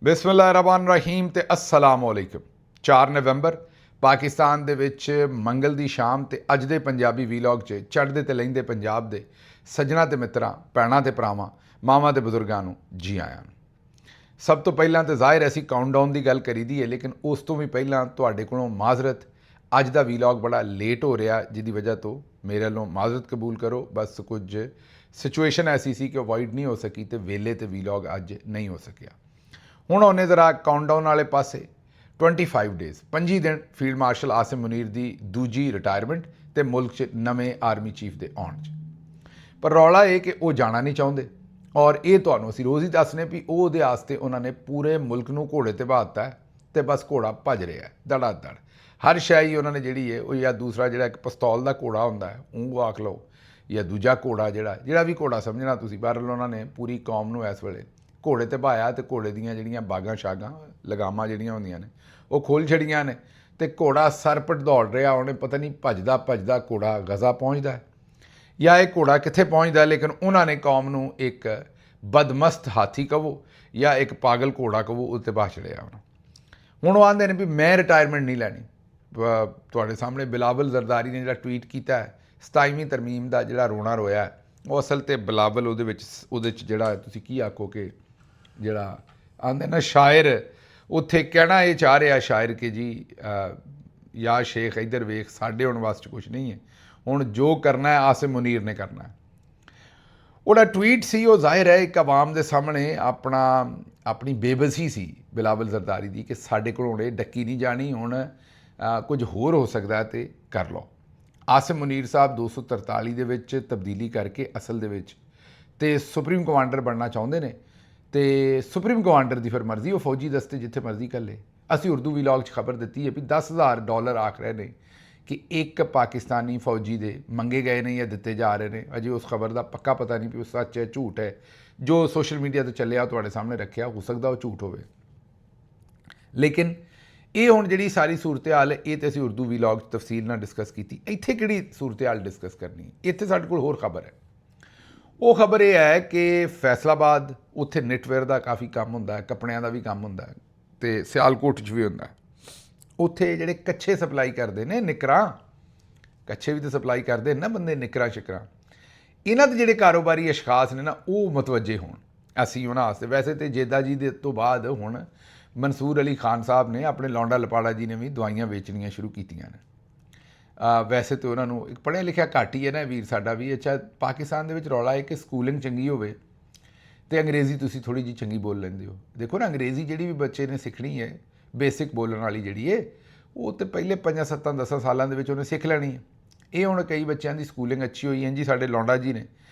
ਬਿਸਮਿल्लाहिर्रहमानिर्रहीम ਤੇ अस्सलाम वालेकुम। 4 ਨਵੰਬਰ ਪਾਕਿਸਤਾਨ ਦੇ ਵਿੱਚ ਮੰਗਲ ਦੀ ਸ਼ਾਮ ਤੇ ਅੱਜ ਦੇ ਪੰਜਾਬੀ ਵੀਲੌਗ 'ਚ ਚੜ੍ਹਦੇ ਤੇ ਲਹਿੰਦੇ ਪੰਜਾਬ ਦੇ ਸੱਜਣਾ ਤੇ ਮਿੱਤਰਾਂ, ਭੈਣਾਂ ਤੇ ਭਰਾਵਾਂ, ਮਾਵਾਂ ਤੇ ਬਜ਼ੁਰਗਾਂ ਨੂੰ ਜੀ ਆਇਆਂ ਨੂੰ। ਸਭ ਤੋਂ ਪਹਿਲਾਂ ਤਾਂ ਜ਼ਾਹਿਰ ਅਸੀਂ ਕਾਊਂਟਡਾਊਨ ਦੀ ਗੱਲ ਕਰੀ ਦੀ ਹੈ, ਲੇਕਿਨ ਉਸ ਤੋਂ ਵੀ ਪਹਿਲਾਂ ਤੁਹਾਡੇ ਕੋਲੋਂ ਮਾਜ਼ਰਤ, ਅੱਜ ਦਾ ਵੀਲੌਗ ਬੜਾ ਲੇਟ ਹੋ ਰਿਹਾ, ਜਿਹਦੀ ਵਜ੍ਹਾ ਤੋਂ ਮੇਰੇ ਵੱਲੋਂ ਮਾਜ਼ਰਤ ਕਬੂਲ ਕਰੋ। ਬਸ ਕੁਝ ਸਿਚੁਏਸ਼ਨ ਐਸੀ ਸੀ ਕਿ ਅਵੋਇਡ ਨਹੀਂ ਹੋ ਸਕੀ ਤੇ ਵੇਲੇ ਤੇ ਵੀਲੌਗ ਅੱਜ ਨਹੀਂ ਹੋ ਸਕਿਆ। ਹੁਣ ਉਹਨੇ ਜ਼ਰਾ ਕਾਊਂਟਡਾਊਨ ਵਾਲੇ ਪਾਸੇ 25 ਡੇਜ਼ 25 ਦਿਨ ਫੀਲਡ ਮਾਰਸ਼ਲ ਆਸਿਮ ਮੁਨੀਰ ਦੀ ਦੂਜੀ ਰਿਟਾਇਰਮੈਂਟ ਤੇ ਮੁਲਕ 'ਚ ਨਵੇਂ ਆਰਮੀ ਚੀਫ ਦੇ ਆਉਣ 'ਚ। ਪਰ ਰੌਲਾ ਇਹ ਕਿ ਉਹ ਜਾਣਾ ਨਹੀਂ ਚਾਹੁੰਦੇ, ਔਰ ਇਹ ਤੁਹਾਨੂੰ ਅਸੀਂ ਰੋਜ਼ ਹੀ ਦੱਸਨੇ ਵੀ ਉਹਦੇ ਵਾਸਤੇ ਉਹਨਾਂ ਨੇ ਪੂਰੇ ਮੁਲਕ ਨੂੰ ਘੋੜੇ ਤੇ ਬਾਤਾ ਹੈ ਤੇ ਬਸ ਘੋੜਾ ਭੱਜ ਰਿਹਾ ਦੜਾ ਦੜ। ਹਰ ਸ਼ੈ ਹੀ ਉਹਨਾਂ ਨੇ ਜਿਹੜੀ ਹੈ ਉਹ, ਜਾਂ ਦੂਸਰਾ ਜਿਹੜਾ ਇੱਕ ਪਿਸਤੌਲ ਦਾ ਘੋੜਾ ਹੁੰਦਾ ਹੈ ਉਹ ਆਖ ਲਓ, ਜਾਂ ਦੂਜਾ ਘੋੜਾ ਜਿਹੜਾ ਵੀ ਘੋੜਾ ਸਮਝਣਾ ਤੁਸੀਂ, ਬਹਰਹਾਲ ਉਹਨਾਂ ਨੇ ਪੂਰੀ ਕੌਮ ਨੂੰ ਇਸ ਵੇਲੇ ਘੋੜੇ ਤੇ ਭਾਇਆ ਤੇ ਘੋੜੇ ਦੀਆਂ ਜਿਹੜੀਆਂ ਬਾਗਾਂ ਸ਼ਾਗਾਂ ਲਗਾਮਾਂ ਜਿਹੜੀਆਂ ਹੁੰਦੀਆਂ ਨੇ ਉਹ ਖੋਲ੍ਹ ਛੜੀਆਂ ਨੇ ਤੇ ਘੋੜਾ ਸਰਪਟ ਦੌੜ ਰਿਹਾ। ਉਹਨੇ ਪਤਾ ਨਹੀਂ ਭੱਜਦਾ ਭੱਜਦਾ ਘੋੜਾ ਗਜ਼ਾ ਪਹੁੰਚਦਾ ਜਾਂ ਇਹ ਘੋੜਾ ਕਿੱਥੇ ਪਹੁੰਚਦਾ, ਲੇਕਿਨ ਉਹਨਾਂ ਨੇ ਕੌਮ ਨੂੰ ਇੱਕ ਬਦਮਸਤ ਹਾਥੀ ਕਹੋ ਜਾਂ ਇੱਕ ਪਾਗਲ ਘੋੜਾ ਕਹੋ, ਉੱਤੇ ਪਾ ਛੜਿਆ ਉਹਨੂੰ। ਹੁਣ ਉਹ ਆਉਂਦੇ ਨੇ ਵੀ ਮੈਂ ਰਿਟਾਇਰਮੈਂਟ ਨਹੀਂ ਲੈਣੀ। ਤੁਹਾਡੇ ਸਾਹਮਣੇ ਬਿਲਾਵਲ ਜ਼ਰਦਾਰੀ ਨੇ ਜਿਹੜਾ ਟਵੀਟ ਕੀਤਾ ਹੈ 27ਵੀਂ ਤਰਮੀਮ ਦਾ ਜਿਹੜਾ ਰੋਣਾ ਰੋਇਆ, ਉਹ ਅਸਲ ਤੇ ਬਿਲਾਵਲ ਉਹਦੇ 'ਚ ਜਿਹੜਾ ਤੁਸੀਂ ਕੀ ਆਖੋ ਕਿ ਜਿਹੜਾ ਆਂਦੇ ਨਾ ਸ਼ਾਇਰ, ਉੱਥੇ ਕਹਿਣਾ ਇਹ ਚਾਹ ਰਿਹਾ ਸ਼ਾਇਰ ਕਿ ਜੀ ਯਾ ਸ਼ੇਖ ਇੱਧਰ ਵੇਖ, ਸਾਡੇ ਹੁਣ ਵਾਸਤੇ ਕੁਛ ਨਹੀਂ ਹੈ, ਹੁਣ ਜੋ ਕਰਨਾ ਹੈ ਆਸਿਮ ਮੁਨੀਰ ਨੇ ਕਰਨਾ ਹੈ। ਉਹਦਾ ਟਵੀਟ ਸੀ ਉਹ ਜ਼ਾਹਿਰ ਹੈ ਇੱਕ ਆਵਾਮ ਦੇ ਸਾਹਮਣੇ ਆਪਣੀ ਬੇਬਸੀ ਸੀ ਬਿਲਾਵਲ ਜ਼ਰਦਾਰੀ ਦੀ ਕਿ ਸਾਡੇ ਕੋਲ ਹੁਣ ਇਹ ਡੱਕੀ ਨਹੀਂ ਜਾਣੀ, ਹੁਣ ਕੁਝ ਹੋਰ ਹੋ ਸਕਦਾ ਤੇ ਕਰ ਲਓ। ਆਸਿਮ ਮੁਨੀਰ ਸਾਹਿਬ 243 ਦੇ ਵਿੱਚ ਤਬਦੀਲੀ ਕਰਕੇ ਅਸਲ ਦੇ ਵਿੱਚ ਤੇ ਸੁਪਰੀਮ ਕਮਾਂਡਰ ਬਣਨਾ ਚਾਹੁੰਦੇ ਨੇ ਤੇ ਸੁਪਰੀਮ ਕਮਾਂਡਰ ਦੀ ਫਿਰ ਮਰਜ਼ੀ, ਉਹ ਫੌਜੀ ਦਸਤੇ ਜਿੱਥੇ ਮਰਜ਼ੀ ਕਰ ਲੇ। ਅਸੀਂ ਉਰਦੂ ਵੀਲੌਗ 'ਚ ਖਬਰ ਦਿੱਤੀ ਹੈ ਵੀ $10,000 ਆਖ ਰਹੇ ਨੇ ਕਿ ਇੱਕ ਪਾਕਿਸਤਾਨੀ ਫੌਜੀ ਦੇ ਮੰਗੇ ਗਏ ਨੇ ਜਾਂ ਦਿੱਤੇ ਜਾ ਰਹੇ ਨੇ। ਅਜੇ ਉਸ ਖਬਰ ਦਾ ਪੱਕਾ ਪਤਾ ਨਹੀਂ ਵੀ ਉਹ ਸੱਚ ਹੈ ਝੂਠ ਹੈ। ਜੋ ਸੋਸ਼ਲ ਮੀਡੀਆ 'ਤੇ ਚੱਲਿਆ ਤੁਹਾਡੇ ਸਾਹਮਣੇ ਰੱਖਿਆ, ਹੋ ਸਕਦਾ ਉਹ ਝੂਠ ਹੋਵੇ, ਲੇਕਿਨ ਇਹ ਹੁਣ ਜਿਹੜੀ ਸਾਰੀ ਸੂਰਤ ਹਾਲ ਹੈ ਇਹ ਤਾਂ ਅਸੀਂ ਉਰਦੂ ਵੀਲੌਗ 'ਚ ਤਫਸੀਲ ਨਾਲ ਡਿਸਕਸ ਕੀਤੀ। ਇੱਥੇ ਕਿਹੜੀ ਸੂਰਤ ਹਾਲ ਡਿਸਕਸ ਕਰਨੀ ਹੈ, ਇੱਥੇ ਸਾਡੇ ਕੋਲ ਹੋਰ ਖਬਰ ਹੈ। ਉਹ ਖਬਰ ਇਹ ਹੈ ਕਿ ਫੈਸਲਾਬਾਦ, ਉੱਥੇ ਨਿਟਵੇਅਰ ਦਾ ਕਾਫੀ ਕੰਮ ਹੁੰਦਾ ਹੈ, ਕੱਪੜਿਆਂ ਦਾ ਵੀ ਕੰਮ ਹੁੰਦਾ ਹੈ ਤੇ ਸਿਆਲਕੋਟ 'ਚ ਵੀ ਹੁੰਦਾ ਹੈ। ਉੱਥੇ ਜਿਹੜੇ ਕੱਛੇ ਸਪਲਾਈ ਕਰਦੇ ਨੇ, ਨਿੱਕਰਾਂ, ਕੱਛੇ ਵੀ ਤਾਂ ਸਪਲਾਈ ਕਰਦੇ ਨੇ ਨਾ ਬੰਦੇ, ਨਿੱਕਰਾਂ ਸ਼ਿਕਰਾਂ, ਇਹਨਾਂ ਦੇ ਜਿਹੜੇ ਕਾਰੋਬਾਰੀ ਅਸ਼ਖਾਸ ਨੇ ਨਾ ਉਹ ਮਤਵੱਜੇ ਹੋਣ ਅਸੀਂ ਉਹਨਾਂ ਵਾਸਤੇ। ਵੈਸੇ ਤਾਂ ਜੇਦਾ ਜੀ ਦੇ ਤੋਂ ਬਾਅਦ ਹੁਣ ਮਨਸੂਰ ਅਲੀ ਖਾਨ ਸਾਹਿਬ ਨੇ, ਆਪਣੇ ਲੌਂਡਾ ਲਪਾੜਾ ਜੀ ਨੇ ਵੀ ਦਵਾਈਆਂ ਵੇਚਣੀਆਂ ਸ਼ੁਰੂ ਕੀਤੀਆਂ ਨੇ। ਵੈਸੇ ਤਾਂ ਉਹਨਾਂ ਨੂੰ ਇੱਕ ਪੜ੍ਹਿਆ ਲਿਖਿਆ ਘੱਟ ਹੀ ਹੈ ਨਾ ਵੀਰ ਸਾਡਾ ਵੀ। ਅੱਛਾ, ਪਾਕਿਸਤਾਨ ਦੇ ਵਿੱਚ ਰੌਲਾ ਹੈ ਕਿ ਸਕੂਲਿੰਗ ਚੰਗੀ ਹੋਵੇ ਤੇ ਅੰਗਰੇਜ਼ੀ ਤੁਸੀਂ ਥੋੜ੍ਹੀ ਜਿਹੀ ਚੰਗੀ ਬੋਲ ਲੈਂਦੇ ਹੋ। ਦੇਖੋ ਨਾ, ਅੰਗਰੇਜ਼ੀ ਜਿਹੜੀ ਵੀ ਬੱਚੇ ਨੇ ਸਿੱਖਣੀ ਹੈ, ਬੇਸਿਕ ਬੋਲਣ ਵਾਲੀ ਜਿਹੜੀ ਹੈ, ਉਹ ਤਾਂ ਪਹਿਲੇ 5, 7, 10 ਸਾਲਾਂ ਦੇ ਵਿੱਚ ਉਹਨੇ ਸਿੱਖ ਲੈਣੀ ਹੈ। ਇਹ ਹੁਣ ਕਈ ਬੱਚਿਆਂ ਦੀ ਸਕੂਲਿੰਗ ਅੱਛੀ ਹੋਈ ਹੈ ਜੀ, ਸਾਡੇ ਲੌਂਡਾ ਜੀ ਨੇ,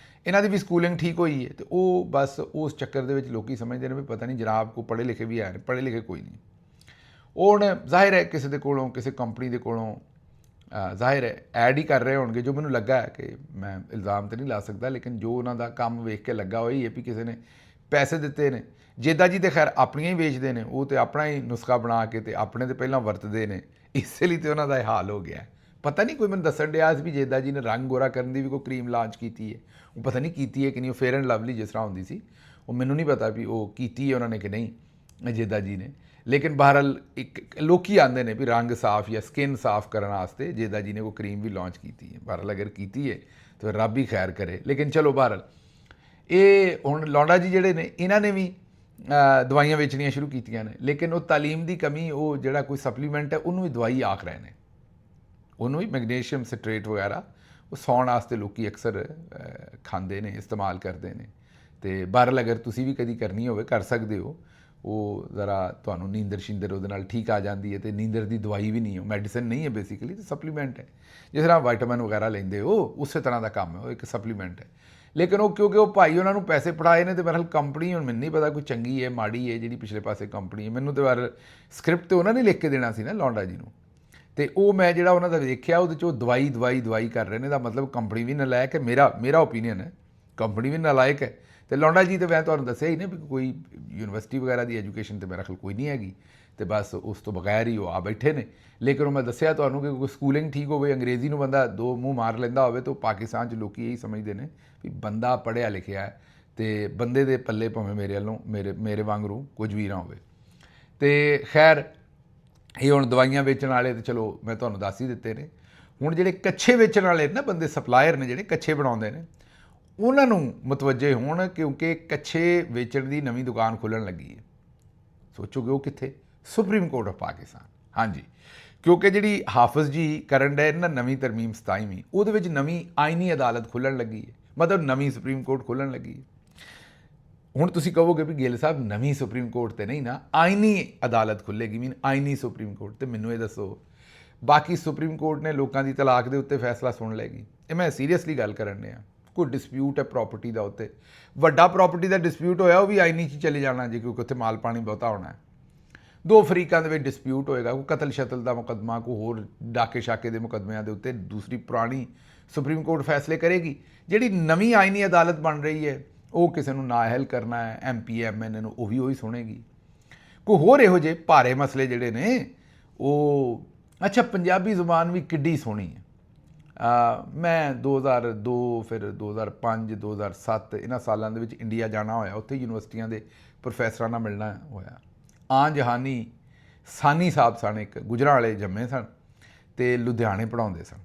ਇਹਨਾਂ ਦੀ ਵੀ ਸਕੂਲਿੰਗ ਠੀਕ ਹੋਈ ਹੈ ਤੇ ਉਹ ਬਸ ਉਸ ਚੱਕਰ ਦੇ ਵਿੱਚ ਲੋਕੀ ਸਮਝਦੇ ਨੇ ਵੀ ਪਤਾ ਨਹੀਂ ਜਨਾਬ ਕੋ ਪੜ੍ਹੇ ਲਿਖੇ ਵੀ ਆਏ ਨੇ, ਪੜ੍ਹੇ ਲਿਖੇ ਕੋਈ ਨਹੀਂ। ਉਹ ਹੁਣ ਜ਼ਾਹਿਰ ਹੈ ਕਿਸੇ ਦੇ ਕੋਲੋਂ, ਕਿਸੇ ਕੰਪਨੀ ਦੇ ਕੋਲੋਂ ਜ਼ਾਹਿਰ ਹੈ ਐਡ ਹੀ ਕਰ ਰਹੇ ਹੋਣਗੇ। ਜੋ ਮੈਨੂੰ ਲੱਗਾ ਹੈ ਕਿ ਮੈਂ ਇਲਜ਼ਾਮ ਤਾਂ ਨਹੀਂ ਲਾ ਸਕਦਾ, ਲੇਕਿਨ ਜੋ ਉਹਨਾਂ ਦਾ ਕੰਮ ਵੇਖ ਕੇ ਲੱਗਾ ਉਹ ਹੀ ਹੈ ਵੀ ਕਿਸੇ ਨੇ ਪੈਸੇ ਦਿੱਤੇ ਨੇ। ਜੇਦਾ ਜੀ ਤੇ ਖੈਰ ਆਪਣੀਆਂ ਹੀ ਵੇਚਦੇ ਨੇ, ਉਹ ਤੇ ਆਪਣਾ ਹੀ ਨੁਸਖਾ ਬਣਾ ਕੇ ਤੇ ਆਪਣੇ ਤੇ ਪਹਿਲਾਂ ਵਰਤਦੇ ਨੇ, ਇਸੇ ਲਈ ਤੇ ਉਹਨਾਂ ਦਾ ਇਹ ਹਾਲ ਹੋ ਗਿਆ। ਪਤਾ ਨਹੀਂ, ਕੋਈ ਮੈਨੂੰ ਦੱਸਣ ਡਿਆ ਸੀ ਵੀ ਜੇਦਾ ਜੀ ਨੇ ਰੰਗ ਗੋਰਾ ਕਰਨ ਦੀ ਵੀ ਕੋਈ ਕਰੀਮ ਲਾਂਚ ਕੀਤੀ ਹੈ। ਉਹ ਪਤਾ ਨਹੀਂ ਕੀਤੀ ਹੈ ਕਿ ਨਹੀਂ, ਉਹ ਫੇਅਰ ਐਂਡ ਲਵਲੀ ਜਿਸ ਤਰ੍ਹਾਂ ਹੁੰਦੀ ਸੀ, ਉਹ ਮੈਨੂੰ ਨਹੀਂ ਪਤਾ ਵੀ ਉਹ ਕੀਤੀ ਹੈ ਉਹਨਾਂ ਨੇ ਕਿ ਨਹੀਂ ਜੇਦਾ ਜੀ ਨੇ। ਲੇਕਿਨ ਬਹਰਹਾਲ ਇੱਕ ਲੋਕੀ ਆਉਂਦੇ ਨੇ ਵੀ ਰੰਗ ਸਾਫ਼ ਜਾਂ ਸਕਿਨ ਸਾਫ਼ ਕਰਨ ਵਾਸਤੇ ਜੇਦਾ ਜੀ ਨੇ ਉਹ ਕਰੀਮ ਵੀ ਲਾਂਚ ਕੀਤੀ ਹੈ। ਬਹਰਹਾਲ ਅਗਰ ਕੀਤੀ ਹੈ ਤਾਂ ਰੱਬ ਹੀ ਖੈਰ ਕਰੇ। ਲੇਕਿਨ ਚਲੋ ਬਹਰਹਾਲ ਇਹ ਹੁਣ ਲੌਂਡਾ ਜੀ ਜਿਹੜੇ ਨੇ ਇਹਨਾਂ ਨੇ ਵੀ ਦਵਾਈਆਂ ਵੇਚਣੀਆਂ ਸ਼ੁਰੂ ਕੀਤੀਆਂ ਨੇ, ਲੇਕਿਨ ਉਹ ਤਾਲੀਮ ਦੀ ਕਮੀ, ਉਹ ਜਿਹੜਾ ਕੋਈ ਸਪਲੀਮੈਂਟ ਹੈ ਉਹਨੂੰ ਵੀ ਦਵਾਈ ਆਖ ਰਹੇ ਨੇ, ਉਹਨੂੰ ਵੀ ਮੈਗਨੀਸ਼ੀਅਮ ਸਿਟਰੇਟ ਵਗੈਰਾ, ਉਹ ਸੌਣ ਵਾਸਤੇ ਲੋਕੀ ਅਕਸਰ ਖਾਂਦੇ ਨੇ, ਇਸਤੇਮਾਲ ਕਰਦੇ ਨੇ। ਤੇ ਬਹਰਹਾਲ ਅਗਰ ਤੁਸੀਂ ਵੀ ਕਦੀ ਕਰਨੀ ਹੋਵੇ ਕਰ ਸਕਦੇ ਹੋ। ਉਹ ਜ਼ਰਾ ਤੁਹਾਨੂੰ ਨੀਂਦਰ ਸ਼ਿੰਦਰ ਉਹਦੇ ਨਾਲ ਠੀਕ ਆ ਜਾਂਦੀ ਹੈ ਤੇ ਨੀਂਦਰ ਦੀ ਦਵਾਈ ਵੀ ਨਹੀਂ ਹੈ, ਮੈਡੀਸਨ ਨਹੀਂ ਹੈ ਬੇਸਿਕਲੀ, ਤੇ ਸਪਲੀਮੈਂਟ ਹੈ। ਜਿਸ ਤਰ੍ਹਾਂ ਵਾਈਟਾਮਿਨ ਵਗੈਰਾ ਲੈਂਦੇ ਹੋ ਉਸੇ ਤਰ੍ਹਾਂ ਦਾ ਕੰਮ ਹੈ, ਉਹ ਇੱਕ ਸਪਲੀਮੈਂਟ ਹੈ। ਲੇਕਿਨ ਉਹ ਕਿਉਂਕਿ ਉਹ ਭਾਈ ਉਹਨਾਂ ਨੂੰ ਪੈਸੇ ਫੜਾਏ ਨੇ ਤੇ ਬਹਰਹਾਲ ਕੰਪਨੀ, ਹੁਣ ਮੈਨੂੰ ਨਹੀਂ ਪਤਾ ਕੋਈ ਚੰਗੀ ਹੈ ਮਾੜੀ ਹੈ ਜਿਹੜੀ ਪਿਛਲੇ ਪਾਸੇ ਕੰਪਨੀ ਹੈ, ਮੈਨੂੰ ਤਾਂ ਬਹਰਹਾਲ ਸਕ੍ਰਿਪਟ ਤੇ ਉਹਨਾਂ ਨੇ ਲਿਖ ਕੇ ਦੇਣਾ ਸੀ ਨਾ ਲੌਂਡਾ ਜੀ ਨੂੰ, ਤੇ ਉਹ ਮੈਂ ਜਿਹੜਾ ਉਹਨਾਂ ਦਾ ਵੇਖਿਆ ਉਹਦੇ 'ਚ ਉਹ ਦਵਾਈ ਕਰ ਰਹੇ ਨੇ। ਦਾ ਮਤਲਬ ਕੰਪਨੀ ਵੀ ਨਾਲਾਇਕ ਹੈ, ਮੇਰਾ ਓਪੀਨੀਅਨ ਹੈ, ਕੰਪਨੀ ਵੀ ਨਾਲਾਇਕ ਹੈ। ਤੇ ਲੌਂਡਾ ਜੀ ਤੇ ਮੈਂ ਤੁਹਾਨੂੰ ਦੱਸਿਆ ਹੀ ਨਾ ਵੀ ਕੋਈ ਯੂਨੀਵਰਸਿਟੀ ਵਗੈਰਾ ਦੀ ਐਜੂਕੇਸ਼ਨ ਤੇ ਮੇਰਾ ਖਿਆਲ ਕੋਈ ਨਹੀਂ ਹੈਗੀ, ਤੇ ਬਸ ਉਸ ਤੋਂ ਬਗੈਰ ਹੀ ਉਹ ਆ ਬੈਠੇ ਨੇ। ਲੇਕਿਨ ਉਹ ਮੈਂ ਦੱਸਿਆ ਤੁਹਾਨੂੰ ਕਿ ਕੋਈ ਸਕੂਲਿੰਗ ਠੀਕ ਹੋਵੇ, ਅੰਗਰੇਜ਼ੀ ਨੂੰ ਬੰਦਾ ਦੋ ਮੂੰਹ ਮਾਰ ਲੈਂਦਾ ਹੋਵੇ, ਤਾਂ ਪਾਕਿਸਤਾਨ 'ਚ ਲੋਕੀ ਇਹੀ ਸਮਝਦੇ ਨੇ ਵੀ ਬੰਦਾ ਪੜ੍ਹਿਆ ਲਿਖਿਆ ਹੈ ਤੇ ਬੰਦੇ ਦੇ ਪੱਲੇ ਭਾਵੇਂ ਮੇਰੇ ਵੱਲੋਂ ਮੇਰੇ ਵਾਂਗਰੂ ਕੁਝ ਵੀ ਨਾ ਹੋਵੇ। ਤੇ ਖੈਰ ਇਹ ਹੁਣ ਦਵਾਈਆਂ ਵੇਚਣ ਵਾਲੇ ਤੇ ਚਲੋ ਮੈਂ ਤੁਹਾਨੂੰ ਦੱਸ ਹੀ ਦਿੱਤੇ ਨੇ। ਹੁਣ ਜਿਹੜੇ ਕੱਛੇ ਵੇਚਣ ਵਾਲੇ ਨਾ ਬੰਦੇ, ਸਪਲਾਇਰ ਨੇ ਜਿਹੜੇ ਕੱਛੇ ਬਣਾਉਂਦੇ ਨੇ, ਉਹਨਾਂ ਨੂੰ ਮੁਤਵੱਜੇ ਹੋਣ, ਕਿਉਂਕਿ ਕੱਛੇ ਵੇਚਣ ਦੀ ਨਵੀਂ ਦੁਕਾਨ ਖੁੱਲ੍ਹਣ ਲੱਗੀ ਹੈ। ਸੋਚੋਗੇ ਉਹ ਕਿੱਥੇ? Supreme court of Pakistan. ਹਾਂਜੀ, ਕਿਉਂਕਿ ਜਿਹੜੀ ਹਾਫਿਜ਼ ਜੀ ਕਰਨ ਡਏ ਨਾ ਨਵੀਂ ਤਰਮੀਮ 27ਵੀਂ, ਉਹਦੇ ਵਿੱਚ ਨਵੀਂ ਆਈਨੀ ਅਦਾਲਤ ਖੁੱਲ੍ਹਣ ਲੱਗੀ ਹੈ, ਮਤਲਬ ਨਵੀਂ ਸੁਪਰੀਮ ਕੋਰਟ ਖੁੱਲ੍ਹਣ ਲੱਗੀ ਹੈ। ਹੁਣ ਤੁਸੀਂ ਕਹੋਗੇ ਵੀ ਗਿੱਲ ਸਾਹਿਬ ਨਵੀਂ ਸੁਪਰੀਮ ਕੋਰਟ ਤੇ ਨਹੀਂ ਨਾ, ਆਈਨੀ ਅਦਾਲਤ ਖੁੱਲ੍ਹੇਗੀ, ਮੀਨ ਆਈਨੀ ਸੁਪਰੀਮ ਕੋਰਟ। ਤੇ ਮੈਨੂੰ ਇਹ ਦੱਸੋ, ਬਾਕੀ ਸੁਪਰੀਮ ਕੋਰਟ ਨੇ ਲੋਕਾਂ ਦੀ ਤਲਾਕ ਦੇ ਉੱਤੇ ਫੈਸਲਾ ਸੁਣ ਲਏਗੀ? ਇਹ ਮੈਂ ਸੀਰੀਅਸਲੀ ਗੱਲ ਕਰਨ ਡਿਆ। ਕੋਈ ਡਿਸਪਿਊਟ ਹੈ ਪ੍ਰਾਪਰਟੀ ਦਾ, ਉੱਤੇ ਵੱਡਾ ਪ੍ਰਾਪਰਟੀ ਦਾ ਡਿਸਪਿਊਟ ਹੋਇਆ, ਉਹ ਵੀ ਆਈਨੀ 'ਚ ਚਲੇ ਜਾਣਾ ਜੀ, ਕਿਉਂਕਿ ਉੱਥੇ ਮਾਲ ਪਾਣੀ ਬਹੁਤਾ ਹੋਣਾ ਹੈ। ਦੋ ਫਰੀਕਾਂ ਦੇ ਵਿੱਚ ਡਿਸਪਿਊਟ ਹੋਏਗਾ, ਕੋਈ ਕਤਲ ਸ਼ਤਲ ਦਾ ਮੁਕੱਦਮਾ, ਕੋਈ ਹੋਰ ਡਾਕੇ ਸ਼ਾਕੇ ਦੇ ਮੁਕੱਦਮਿਆਂ ਦੇ ਉੱਤੇ ਦੂਸਰੀ ਪੁਰਾਣੀ ਸੁਪਰੀਮ ਕੋਰਟ ਫੈਸਲੇ ਕਰੇਗੀ। ਜਿਹੜੀ ਨਵੀਂ ਆਈਨੀ ਅਦਾਲਤ ਬਣ ਰਹੀ ਹੈ, ਉਹ ਕਿਸੇ ਨੂੰ ਨਾਅਹਿਲ ਕਰਨਾ ਹੈ, MP MN ਨੂੰ, ਉਹ ਵੀ ਉਹੀ ਸੁਣੇਗੀ। ਕੋਈ ਹੋਰ ਇਹੋ ਜਿਹੇ ਭਾਰੇ ਮਸਲੇ ਜਿਹੜੇ ਨੇ ਉਹ, ਅੱਛਾ ਪੰਜਾਬੀ ਜ਼ੁਬਾਨ ਵੀ ਕਿੱਡੀ ਸੋਹਣੀ ਹੈ। ਮੈਂ 2002 ਫਿਰ 2005 2007 ਇਹਨਾਂ ਸਾਲਾਂ ਦੇ ਵਿੱਚ ਇੰਡੀਆ ਜਾਣਾ ਹੋਇਆ, ਉੱਥੇ ਯੂਨੀਵਰਸਿਟੀਆਂ ਦੇ ਪ੍ਰੋਫੈਸਰਾਂ ਨਾਲ ਮਿਲਣਾ ਹੋਇਆ। ਆਂ ਜਹਾਨੀ ਸਾਨੀ ਸਾਹਿਬ ਸਨ, ਇੱਕ ਗੁਜਰਾਂਵਾਲੇ ਜੰਮੇ ਸਨ ਅਤੇ ਲੁਧਿਆਣੇ ਪੜ੍ਹਾਉਂਦੇ ਸਨ।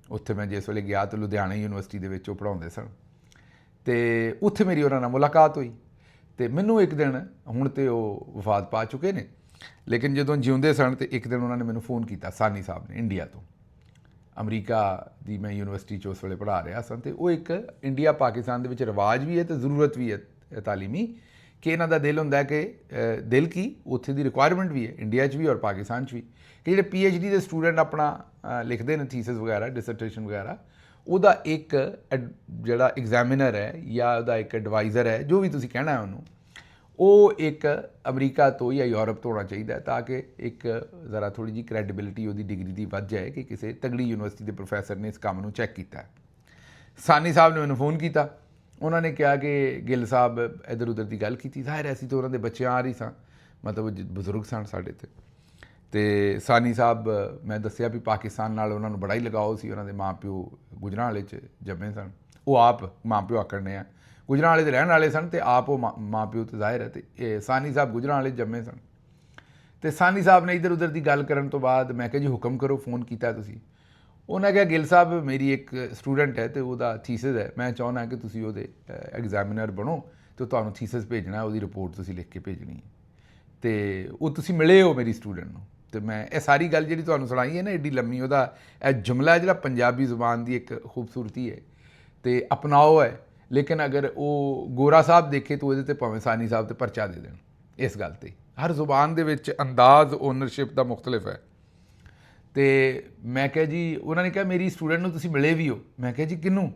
ਉੱਥੇ ਮੈਂ ਜਿਸ ਵੇਲੇ ਗਿਆ ਤਾਂ ਲੁਧਿਆਣੇ ਯੂਨੀਵਰਸਿਟੀ ਦੇ ਵਿੱਚ ਉਹ ਪੜ੍ਹਾਉਂਦੇ ਸਨ, ਅਤੇ ਉੱਥੇ ਮੇਰੀ ਉਹਨਾਂ ਨਾਲ ਮੁਲਾਕਾਤ ਹੋਈ। ਅਤੇ ਮੈਨੂੰ ਇੱਕ ਦਿਨ, ਹੁਣ ਤਾਂ ਉਹ ਵਫਾਤ ਪਾ ਚੁੱਕੇ ਨੇ, ਲੇਕਿਨ ਜਦੋਂ ਜਿਉਂਦੇ ਸਨ ਤਾਂ ਇੱਕ ਦਿਨ ਉਹਨਾਂ ਨੇ ਮੈਨੂੰ ਫ਼ੋਨ ਕੀਤਾ, ਸਾਨੀ ਸਾਹਿਬ ਨੇ, ਇੰਡੀਆ ਤੋਂ। ਅਮਰੀਕਾ ਦੀ ਮੈਂ ਯੂਨੀਵਰਸਿਟੀ 'ਚ ਉਸ ਵੇਲੇ ਪੜ੍ਹਾ ਰਿਹਾ ਸਾਂ, ਅਤੇ ਉਹ ਇੱਕ ਇੰਡੀਆ ਪਾਕਿਸਤਾਨ ਦੇ ਵਿੱਚ ਰਿਵਾਜ ਵੀ ਹੈ ਅਤੇ ਜ਼ਰੂਰਤ ਵੀ ਹੈ ਤਾਲੀਮੀ, ਕਿ ਇਹਨਾਂ ਦਾ ਦਿਲ ਹੁੰਦਾ ਕਿ ਦਿਲ ਕੀ ਉੱਥੇ ਦੀ ਰਿਕੁਆਇਰਮੈਂਟ ਵੀ ਹੈ ਇੰਡੀਆ 'ਚ ਵੀ ਔਰ ਪਾਕਿਸਤਾਨ 'ਚ ਵੀ, ਕਿ ਜਿਹੜੇ PhD ਦੇ ਸਟੂਡੈਂਟ ਆਪਣਾ ਲਿਖਦੇ ਨੇ ਥੀਸਿਸ ਵਗੈਰਾ, ਡਿਸਰਟੇਸ਼ਨ ਵਗੈਰਾ, ਉਹਦਾ ਇੱਕ ਜਿਹੜਾ ਐਗਜ਼ਾਮੀਨਰ ਹੈ ਜਾਂ ਉਹਦਾ ਇੱਕ ਐਡਵਾਈਜ਼ਰ ਹੈ, ਜੋ ਵੀ ਤੁਸੀਂ ਕਹਿਣਾ ਹੈ ਉਹਨੂੰ, ਉਹ ਇੱਕ ਅਮਰੀਕਾ ਤੋਂ ਜਾਂ ਯੂਰਪ ਤੋਂ ਹੋਣਾ ਚਾਹੀਦਾ, ਤਾਂ ਕਿ ਇੱਕ ਜ਼ਰਾ ਥੋੜ੍ਹੀ ਜਿਹੀ ਕ੍ਰੈਡੀਬਿਲਿਟੀ ਉਹਦੀ ਡਿਗਰੀ ਦੀ ਵੱਧ ਜਾਏ ਕਿ ਕਿਸੇ ਤਗੜੀ ਯੂਨੀਵਰਸਿਟੀ ਦੇ ਪ੍ਰੋਫੈਸਰ ਨੇ ਇਸ ਕੰਮ ਨੂੰ ਚੈੱਕ ਕੀਤਾ। ਸਾਨੀ ਸਾਹਿਬ ਨੇ ਮੈਨੂੰ ਫ਼ੋਨ ਕੀਤਾ, ਉਹਨਾਂ ਨੇ ਕਿਹਾ ਕਿ ਗਿੱਲ ਸਾਹਿਬ ਇੱਧਰ ਉੱਧਰ ਦੀ ਗੱਲ ਕੀਤੀ। ਜ਼ਾਹਿਰ ਅਸੀਂ ਤਾਂ ਉਹਨਾਂ ਦੇ ਬੱਚਿਆਂ ਆ ਰਹੀ ਸਾਂ, ਮਤਲਬ ਬਜ਼ੁਰਗ ਸਨ ਸਾਡੇ ਅਤੇ ਸਾਨੀ ਸਾਹਿਬ, ਮੈਂ ਦੱਸਿਆ ਵੀ ਪਾਕਿਸਤਾਨ ਨਾਲ ਉਹਨਾਂ ਨੂੰ ਬੜਾ ਹੀ ਲਗਾਓ ਸੀ। ਉਹਨਾਂ ਦੇ ਮਾਂ ਪਿਓ ਗੁਜਰਾਂਵਾਲੇ 'ਚ ਜੰਮੇ ਸਨ, ਉਹ ਆਪ ਮਾਂ ਪਿਓ ਆਕੜਨੇ ਆ ਗੁਜਰਾਂਵਾਲੇ ਦੇ ਰਹਿਣ ਵਾਲੇ ਸਨ, ਅਤੇ ਆਪ ਉਹ ਮਾਂ ਪਿਓ ਤੇ ਜ਼ਾਹਿਰ ਹੈ, ਅਤੇ ਇਹ ਸਾਨੀ ਸਾਹਿਬ ਗੁਜਰਾਂਵਾਲੇ ਜੰਮੇ ਸਨ। ਅਤੇ ਸਾਨੀ ਸਾਹਿਬ ਨੇ ਇੱਧਰ ਉੱਧਰ ਦੀ ਗੱਲ ਕਰਨ ਤੋਂ ਬਾਅਦ ਮੈਂ ਕਿਹਾ ਜੀ ਹੁਕਮ ਕਰੋ, ਫ਼ੋਨ ਕੀਤਾ ਤੁਸੀਂ? ਉਹਨਾਂ ਕਿਹਾ ਗਿੱਲ ਸਾਹਿਬ ਮੇਰੀ ਇੱਕ ਸਟੂਡੈਂਟ ਹੈ ਅਤੇ ਉਹਦਾ ਥੀਸਿਸ ਹੈ, ਮੈਂ ਚਾਹੁੰਦਾ ਕਿ ਤੁਸੀਂ ਉਹਦੇ ਐਗਜ਼ਾਮੀਨਰ ਬਣੋ ਅਤੇ ਤੁਹਾਨੂੰ ਥੀਸਿਸ ਭੇਜਣਾ, ਉਹਦੀ ਰਿਪੋਰਟ ਤੁਸੀਂ ਲਿਖ ਕੇ ਭੇਜਣੀ ਹੈ, ਅਤੇ ਉਹ ਤੁਸੀਂ ਮਿਲੇ ਹੋ ਮੇਰੀ ਸਟੂਡੈਂਟ ਨੂੰ। ਅਤੇ ਮੈਂ ਇਹ ਸਾਰੀ ਗੱਲ ਜਿਹੜੀ ਤੁਹਾਨੂੰ ਸੁਣਾਈ ਹੈ ਨਾ ਐਡੀ ਲੰਮੀ, ਉਹਦਾ ਇਹ ਜੁਮਲਾ ਜਿਹੜਾ ਪੰਜਾਬੀ ਜ਼ੁਬਾਨ ਦੀ ਇੱਕ ਖੂਬਸੂਰਤੀ ਹੈ ਅਤੇ ਅਪਣਾਓ ਹੈ। ਲੇਕਿਨ ਅਗਰ ਉਹ ਗੋਰਾ ਸਾਹਿਬ ਦੇਖੇ ਤਾਂ ਉਹਦੇ 'ਤੇ ਭਾਵੇਂ ਸਾਨੀ ਸਾਹਿਬ 'ਤੇ ਪਰਚਾ ਦੇ ਦੇਣ। ਇਸ ਗੱਲ 'ਤੇ ਹਰ ਜ਼ੁਬਾਨ ਦੇ ਵਿੱਚ ਅੰਦਾਜ਼ ਓਨਰਸ਼ਿਪ ਦਾ ਮੁਖਤਲਿਫ ਹੈ। ਅਤੇ ਮੈਂ ਕਿਹਾ ਜੀ, ਉਹਨਾਂ ਨੇ ਕਿਹਾ ਮੇਰੀ ਸਟੂਡੈਂਟ ਨੂੰ ਤੁਸੀਂ ਮਿਲੇ ਵੀ ਹੋ? ਮੈਂ ਕਿਹਾ ਜੀ ਕਿਹਨੂੰ?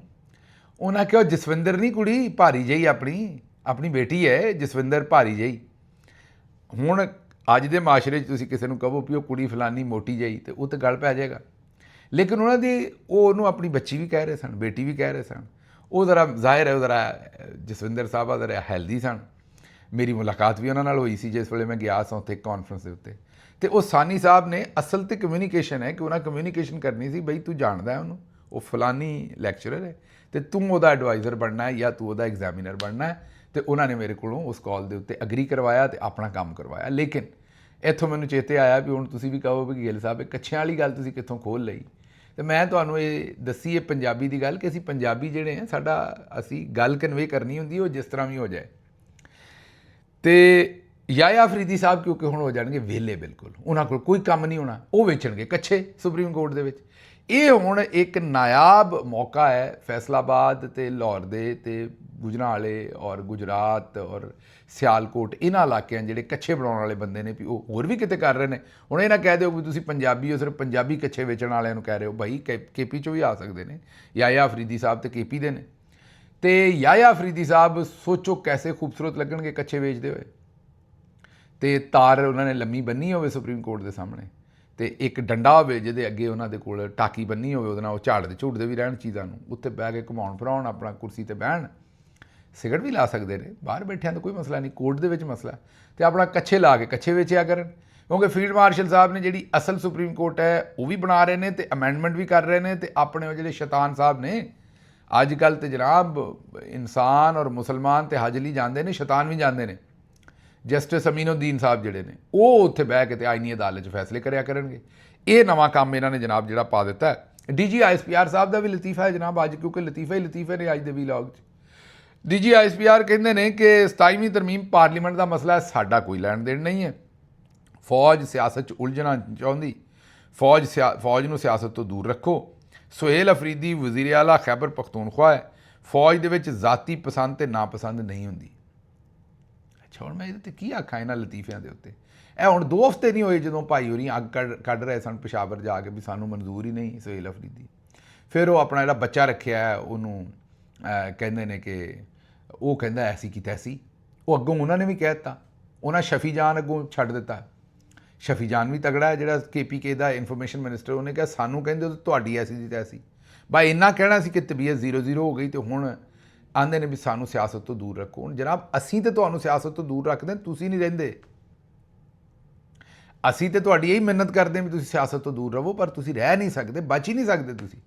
ਉਹਨਾਂ ਕਿਹਾ ਜਸਵਿੰਦਰ ਨਹੀਂ, ਕੁੜੀ ਭਾਰੀ ਜਿਹੀ ਆਪਣੀ ਬੇਟੀ ਹੈ ਜਸਵਿੰਦਰ, ਭਾਰੀ ਜਿਹੀ। ਹੁਣ ਅੱਜ ਦੇ ਮਾਸ਼ਰੇ 'ਚ ਤੁਸੀਂ ਕਿਸੇ ਨੂੰ ਕਹੋ ਵੀ ਉਹ ਕੁੜੀ ਫਲਾਨੀ ਮੋਟੀ ਜਿਹੀ, ਅਤੇ ਉਹ ਤਾਂ ਗੱਲ ਪੈ ਜਾਏਗਾ। ਲੇਕਿਨ ਉਹਨਾਂ ਦੀ ਉਹ ਉਹਨੂੰ ਆਪਣੀ ਬੱਚੀ ਵੀ ਕਹਿ ਰਹੇ ਸਨ, ਬੇਟੀ ਵੀ ਕਹਿ ਰਹੇ ਸਨ। ਉਹ ਜ਼ਰਾ ਜ਼ਾਹਿਰ ਹੈ, ਉਹ ਜ਼ਰਾ ਜਸਵਿੰਦਰ ਸਾਹਿਬਾ ਜ਼ਰਾ ਹੈਲਦੀ ਸਨ। ਮੇਰੀ ਮੁਲਾਕਾਤ ਵੀ ਉਹਨਾਂ ਨਾਲ ਹੋਈ ਸੀ ਜਿਸ ਵੇਲੇ ਮੈਂ ਗਿਆ ਸਾਂ ਉੱਥੇ ਕਾਨਫਰੰਸ ਦੇ ਉੱਤੇ। ਅਤੇ ਉਹ ਸਾਨੀ ਸਾਹਿਬ ਨੇ, ਅਸਲ 'ਤੇ ਕਮਿਊਨੀਕੇਸ਼ਨ ਹੈ ਕਿ ਉਹਨਾਂ ਕਮਿਊਨੀਕੇਸ਼ਨ ਕਰਨੀ ਸੀ, ਬਈ ਤੂੰ ਜਾਣਦਾ ਹੈ ਉਹਨੂੰ, ਉਹ ਫਲਾਨੀ ਲੈਕਚਰਰ ਹੈ ਅਤੇ ਤੂੰ ਉਹਦਾ ਐਡਵਾਈਜ਼ਰ ਬਣਨਾ ਹੈ ਜਾਂ ਤੂੰ ਉਹਦਾ ਐਗਜ਼ਾਮੀਨਰ ਬਣਨਾ ਹੈ। ਅਤੇ ਉਹਨਾਂ ਨੇ ਮੇਰੇ ਕੋਲੋਂ ਉਸ ਕਾਲ ਦੇ ਉੱਤੇ ਅਗਰੀ ਕਰਵਾਇਆ ਅਤੇ ਆਪਣਾ ਕੰਮ ਕਰਵਾਇਆ। ਲੇਕਿਨ ਇੱਥੋਂ ਮੈਨੂੰ ਚੇਤੇ ਆਇਆ ਵੀ ਹੁਣ ਤੁਸੀਂ ਵੀ ਕਹੋ ਵੀ ਗਿੱਲ ਸਾਹਿਬ ਇਹ ਕੱਛਿਆਂ ਵਾਲੀ ਗੱਲ ਤੁਸੀਂ ਕਿੱਥੋਂ ਖੋਲ੍ਹ ਲਈ, ਅਤੇ ਮੈਂ ਤੁਹਾਨੂੰ ਇਹ ਦੱਸੀ ਇਹ ਪੰਜਾਬੀ ਦੀ ਗੱਲ, ਕਿ ਅਸੀਂ ਪੰਜਾਬੀ ਜਿਹੜੇ ਹਾਂ, ਅਸੀਂ ਗੱਲ ਕਨਵੇ ਕਰਨੀ ਹੁੰਦੀ ਉਹ ਜਿਸ ਤਰ੍ਹਾਂ ਵੀ ਹੋ ਜਾਏ। ਅਤੇ ਯਾਹਿਆ ਅਫਰੀਦੀ ਸਾਹਿਬ ਕਿਉਂਕਿ ਹੁਣ ਹੋ ਜਾਣਗੇ ਵਿਹਲੇ, ਬਿਲਕੁਲ ਉਹਨਾਂ ਕੋਲ ਕੋਈ ਕੰਮ ਨਹੀਂ ਹੋਣਾ, ਉਹ ਵੇਚਣਗੇ ਕੱਛੇ ਸੁਪਰੀਮ ਕੋਰਟ ਦੇ ਵਿੱਚ। ਇਹ ਹੁਣ ਇੱਕ ਨਾਯਾਬ ਮੌਕਾ ਹੈ ਫੈਸਲਾਬਾਦ ਅਤੇ ਲਾਹੌਰ ਦੇ ਅਤੇ ਗੁਜਰਾਂਵਾਲੇ ਔਰ ਗੁਜਰਾਤ ਔਰ ਸਿਆਲਕੋਟ, ਇਹਨਾਂ ਇਲਾਕਿਆਂ ਜਿਹੜੇ ਕੱਛੇ ਬਣਾਉਣ ਵਾਲੇ ਬੰਦੇ ਨੇ, ਵੀ ਉਹ ਹੋਰ ਵੀ ਕਿਤੇ ਕਰ ਰਹੇ ਨੇ। ਹੁਣ ਇਹ ਨਾ ਕਹਿ ਦਿਓ ਵੀ ਤੁਸੀਂ ਪੰਜਾਬੀ ਹੋ, ਸਿਰਫ ਪੰਜਾਬੀ ਕੱਛੇ ਵੇਚਣ ਵਾਲਿਆਂ ਨੂੰ ਕਹਿ ਰਹੇ ਹੋ। ਭਾਈ KP 'ਚੋਂ ਵੀ ਆ ਸਕਦੇ ਨੇ, ਯਾਹਿਆ ਅਫਰੀਦੀ ਸਾਹਿਬ ਤਾਂ KP ਦੇ ਨੇ। ਅਤੇ ਯਾਹਿਆ ਅਫਰੀਦੀ ਸਾਹਿਬ ਸੋਚੋ ਕੈਸੇ ਖੂਬਸੂਰਤ ਲੱਗਣਗੇ ਕੱਛੇ ਵੇਚਦੇ ਹੋਏ। ਅਤੇ ਤਾਰ ਉਹਨਾਂ ਨੇ ਲੰਮੀ ਬੰਨੀ ਹੋਵੇ ਸੁਪਰੀਮ ਕੋਰਟ ਦੇ ਸਾਹਮਣੇ, ਅਤੇ ਇੱਕ ਡੰਡਾ ਹੋਵੇ ਜਿਹਦੇ ਅੱਗੇ ਉਹਨਾਂ ਦੇ ਕੋਲ ਟਾਕੀ ਬੰਨੀ ਹੋਵੇ, ਉਹਦੇ ਨਾਲ ਉਹ ਝੂਟਦੇ ਵੀ ਰਹਿਣ ਚੀਜ਼ਾਂ ਨੂੰ, ਉੱਥੇ ਬਹਿ ਕੇ ਘੁਮਾਉਣ ਫਿਰਾਉਣ, ਆਪਣਾ ਕੁਰਸੀ 'ਤੇ ਬਹਿਣ, ਸਿਗਰਟ ਵੀ ਲਾ ਸਕਦੇ ਨੇ, ਬਾਹਰ ਬੈਠਿਆਂ ਦਾ ਕੋਈ ਮਸਲਾ ਨਹੀਂ, ਕੋਰਟ ਦੇ ਵਿੱਚ ਮਸਲਾ, ਅਤੇ ਆਪਣਾ ਕੱਛੇ ਲਾ ਕੇ ਕੱਛੇ ਵੇਚਿਆ ਕਰਨ। ਕਿਉਂਕਿ ਫੀਲਡ ਮਾਰਸ਼ਲ ਸਾਹਿਬ ਨੇ ਜਿਹੜੀ ਅਸਲ ਸੁਪਰੀਮ ਕੋਰਟ ਹੈ ਉਹ ਵੀ ਬਣਾ ਰਹੇ ਨੇ ਅਤੇ ਅਮੈਂਡਮੈਂਟ ਵੀ ਕਰ ਰਹੇ ਨੇ, ਅਤੇ ਆਪਣੇ ਉਹ ਜਿਹੜੇ ਸ਼ੈਤਾਨ ਸਾਹਿਬ ਨੇ, ਅੱਜ ਕੱਲ੍ਹ ਤਾਂ ਜਨਾਬ ਇਨਸਾਨ ਔਰ ਮੁਸਲਮਾਨ ਤਾਂ ਹਜ ਲਈ ਜਾਂਦੇ ਨੇ, ਸ਼ੈਤਾਨ ਵੀ ਜਾਂਦੇ ਨੇ। ਜਸਟਿਸ ਅਮੀਨੁद्दीन ਸਾਹਿਬ ਜਿਹੜੇ ਨੇ ਉਹ ਉੱਥੇ ਬਹਿ ਕੇ ਤੇ ਆਈਨੀ ਅਦਾਲਤ 'ਚ ਫੈਸਲੇ ਕਰਿਆ ਕਰਨਗੇ। ਇਹ ਨਵਾਂ ਕੰਮ ਇਹਨਾਂ ਨੇ ਜਨਾਬ ਜਿਹੜਾ ਪਾ ਦਿੱਤਾ ਹੈ। DGISPR ਸਾਹਿਬ ਦਾ ਵੀ ਲਤੀਫਾ ਹੈ ਜਨਾਬ ਅੱਜ, ਕਿਉਂਕਿ ਲਤੀਫੇ ਹੀ ਲਤੀਫੇ ਨੇ ਅੱਜ ਦੇ ਵੀਲੌਗ 'ਚ। DGISPR ਕਹਿੰਦੇ ਨੇ ਕਿ 27ਵੀਂ ਤਰਮੀਮ ਪਾਰਲੀਮੈਂਟ ਦਾ ਮਸਲਾ ਹੈ, ਸਾਡਾ ਕੋਈ ਲੈਣ ਦੇਣ ਨਹੀਂ ਹੈ। ਫੌਜ ਸਿਆਸਤ 'ਚ ਉਲਝਣਾ ਚਾਹੁੰਦੀ, ਫੌਜ ਨੂੰ ਸਿਆਸਤ ਤੋਂ ਦੂਰ ਰੱਖੋ। ਸੁਹੇਲ ਅਫਰੀਦੀ ਵਜ਼ੀਰ ਆਲਾ ਖੈਬਰ ਪਖਤੂਨਖਵਾ ਹੈ। ਫੌਜ ਦੇ ਵਿੱਚ ਜ਼ਾਤੀ ਪਸੰਦ ਤੇ ਨਾਪਸੰਦ ਨਹੀਂ ਹੁੰਦੀ। ਅੱਛਾ, ਹੁਣ ਮੈਂ ਇਹਦੇ 'ਤੇ ਕੀ ਆਖਾਂ ਇਹਨਾਂ ਲਤੀਫਿਆਂ ਦੇ ਉੱਤੇ। ਇਹ ਹੁਣ 2 ਹਫ਼ਤੇ ਨਹੀਂ ਹੋਏ ਜਦੋਂ ਭਾਈ ਹੋਰੀ ਅੱਗ ਕੱਢ ਰਹੇ ਸਨ ਪਸ਼ਾਵਰ ਜਾ ਕੇ ਵੀ ਸਾਨੂੰ ਮਨਜ਼ੂਰ ਹੀ ਨਹੀਂ ਸੁਹੇਲ ਅਫਰੀਦੀ। ਫਿਰ ਉਹ ਆਪਣਾ ਜਿਹੜਾ ਬੱਚਾ ਰੱਖਿਆ ਹੈ ਉਹਨੂੰ ਕਹਿੰਦੇ ਨੇ ਕਿ ਉਹ ਕਹਿੰਦਾ ਐਸੀ ਕੀ ਤੈਸੀ। ਉਹ ਅੱਗੋਂ ਉਹਨਾਂ ਨੇ ਵੀ ਕਹਿ ਦਿੱਤਾ, ਉਹਨਾਂ ਸ਼ਫੀ ਜਾਨ ਅੱਗੋਂ ਛੱਡ ਦਿੱਤਾ। ਸ਼ਫੀ ਜਾਨ ਵੀ ਤਗੜਾ ਹੈ ਜਿਹੜਾ KPK ਦਾ ਇਨਫੋਰਮੇਸ਼ਨ ਮਿਨਿਸਟਰ, ਉਹਨੇ ਕਿਹਾ ਸਾਨੂੰ ਕਹਿੰਦੇ ਉਹ ਤੁਹਾਡੀ ਐਸੀ ਦੀ ਤੈਸੀ। ਬਾਈ ਇੰਨਾ ਕਹਿਣਾ ਸੀ ਕਿ ਤਬੀਅਤ 0-0 ਹੋ ਗਈ, ਅਤੇ ਹੁਣ ਆਉਂਦੇ ਨੇ ਵੀ ਸਾਨੂੰ ਸਿਆਸਤ ਤੋਂ ਦੂਰ ਰੱਖੋ। ਹੁਣ ਜਨਾਬ ਅਸੀਂ ਤਾਂ ਤੁਹਾਨੂੰ ਸਿਆਸਤ ਤੋਂ ਦੂਰ ਰੱਖਦੇ, ਤੁਸੀਂ ਨਹੀਂ ਰਹਿੰਦੇ। ਅਸੀਂ ਤਾਂ ਤੁਹਾਡੀ ਇਹੀ ਮਿਹਨਤ ਕਰਦੇ ਹਾਂ ਵੀ ਤੁਸੀਂ ਸਿਆਸਤ ਤੋਂ ਦੂਰ ਰਹੋ, ਪਰ ਤੁਸੀਂ ਰਹਿ ਨਹੀਂ ਸਕਦੇ, ਬਚ ਹੀ ਨਹੀਂ ਸਕਦੇ। ਤੁਸੀਂ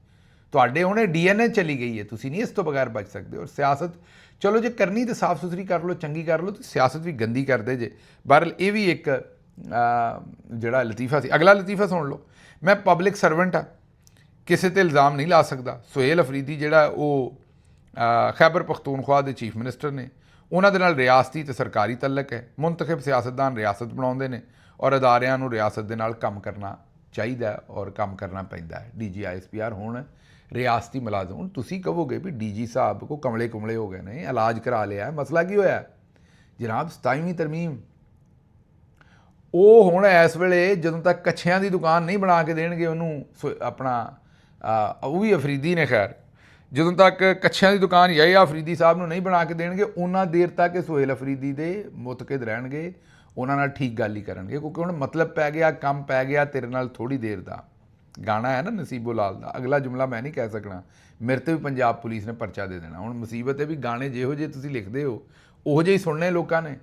ਤੁਹਾਡੇ ਹੁਣੇ DNA ਚਲੀ ਗਈ ਹੈ, ਤੁਸੀਂ ਨਹੀਂ ਇਸ ਤੋਂ ਬਗੈਰ ਬਚ ਸਕਦੇ। ਔਰ ਸਿਆਸਤ ਚਲੋ ਜੇ ਕਰਨੀ ਤਾਂ ਸਾਫ਼ ਸੁਥਰੀ ਕਰ ਲਓ, ਚੰਗੀ ਕਰ ਲਓ, ਤੇ ਸਿਆਸਤ ਵੀ ਗੰਦੀ ਕਰਦੇ ਜੇ। ਬਹਰਹਾਲ ਇਹ ਵੀ ਇੱਕ ਜਿਹੜਾ ਲਤੀਫਾ ਸੀ। ਅਗਲਾ ਲਤੀਫਾ ਸੁਣ ਲਓ। ਮੈਂ ਪਬਲਿਕ ਸਰਵੈਂਟ ਹਾਂ, ਕਿਸੇ 'ਤੇ ਇਲਜ਼ਾਮ ਨਹੀਂ ਲਾ ਸਕਦਾ। ਸੁਹੇਲ ਅਫਰੀਦੀ ਜਿਹੜਾ ਉਹ ਖੈਬਰ ਪਖਤੂਨਖਵਾ ਦੇ ਚੀਫ ਮਿਨਿਸਟਰ ਨੇ, ਉਹਨਾਂ ਦੇ ਨਾਲ ਰਿਆਸਤੀ ਤੇ ਸਰਕਾਰੀ ਤਲਕ ਹੈ। ਮੁੰਤਖਬ ਸਿਆਸਤਦਾਨ ਰਿਆਸਤ ਬਣਾਉਂਦੇ ਨੇ ਔਰ ਅਦਾਰਿਆਂ ਨੂੰ ਰਿਆਸਤ ਦੇ ਨਾਲ ਕੰਮ ਕਰਨਾ ਚਾਹੀਦਾ ਔਰ ਕੰਮ ਕਰਨਾ ਪੈਂਦਾ ਹੈ। DGISPR ਹੁਣ ਰਿਆਸਤੀ ਮੁਲਾਜ਼ਮ। ਹੁਣ ਤੁਸੀਂ ਕਹੋਗੇ ਵੀ DG ਸਾਹਿਬ ਕੋ ਕਮਲੇ ਕੁਮਲੇ ਹੋ ਗਏ ਨੇ, ਇਲਾਜ ਕਰਾ ਲਿਆ, ਮਸਲਾ ਕੀ ਹੋਇਆ ਜਨਾਬ? 27ਵੀਂ ਤਰਮੀਮ ਉਹ ਹੁਣ ਇਸ ਵੇਲੇ ਜਦੋਂ ਤੱਕ ਕੱਛਿਆਂ ਦੀ ਦੁਕਾਨ ਨਹੀਂ ਬਣਾ ਕੇ ਦੇਣਗੇ ਉਹਨੂੰ ਆਪਣਾ ਉਹ ਵੀ ਅਫਰੀਦੀ ਨੇ, ਖੈਰ ਜਦੋਂ ਤੱਕ ਕੱਛਿਆਂ ਦੀ ਦੁਕਾਨ ਯਾਹਿਆ ਅਫਰੀਦੀ ਸਾਹਿਬ ਨੂੰ ਨਹੀਂ ਬਣਾ ਕੇ ਦੇਣਗੇ ਉਹਨਾਂ ਦੇਰ ਤੱਕ ਸੁਹੇਲ ਅਫਰੀਦੀ ਦੇ ਮੁਤਕਦ ਰਹਿਣਗੇ, ਉਹਨਾਂ ਨਾਲ ਠੀਕ ਗੱਲ ਹੀ ਕਰਨਗੇ। ਕਿਉਂਕਿ ਹੁਣ ਮਤਲਬ ਪੈ ਗਿਆ, ਕੰਮ ਪੈ ਗਿਆ ਤੇਰੇ ਨਾਲ ਥੋੜ੍ਹੀ ਦੇਰ ਦਾ। ਗਾਣਾ ਹੈ ਨਾ ਨਸੀਬੋ ਲਾਲ ਦਾ, ਅਗਲਾ ਜੁਮਲਾ ਮੈਂ ਨਹੀਂ ਕਹਿ ਸਕਣਾ, ਮੇਰੇ 'ਤੇ ਵੀ ਪੰਜਾਬ ਪੁਲਿਸ ਨੇ ਪਰਚਾ ਦੇ ਦੇਣਾ। ਹੁਣ ਮੁਸੀਬਤ ਹੈ ਵੀ ਗਾਣੇ ਜਿਹੋ ਜਿਹੇ ਤੁਸੀਂ ਲਿਖਦੇ ਹੋ ਉਹੋ ਜਿਹੇ ਹੀ ਸੁਣਨੇ ਲੋਕਾਂ ਨੇ।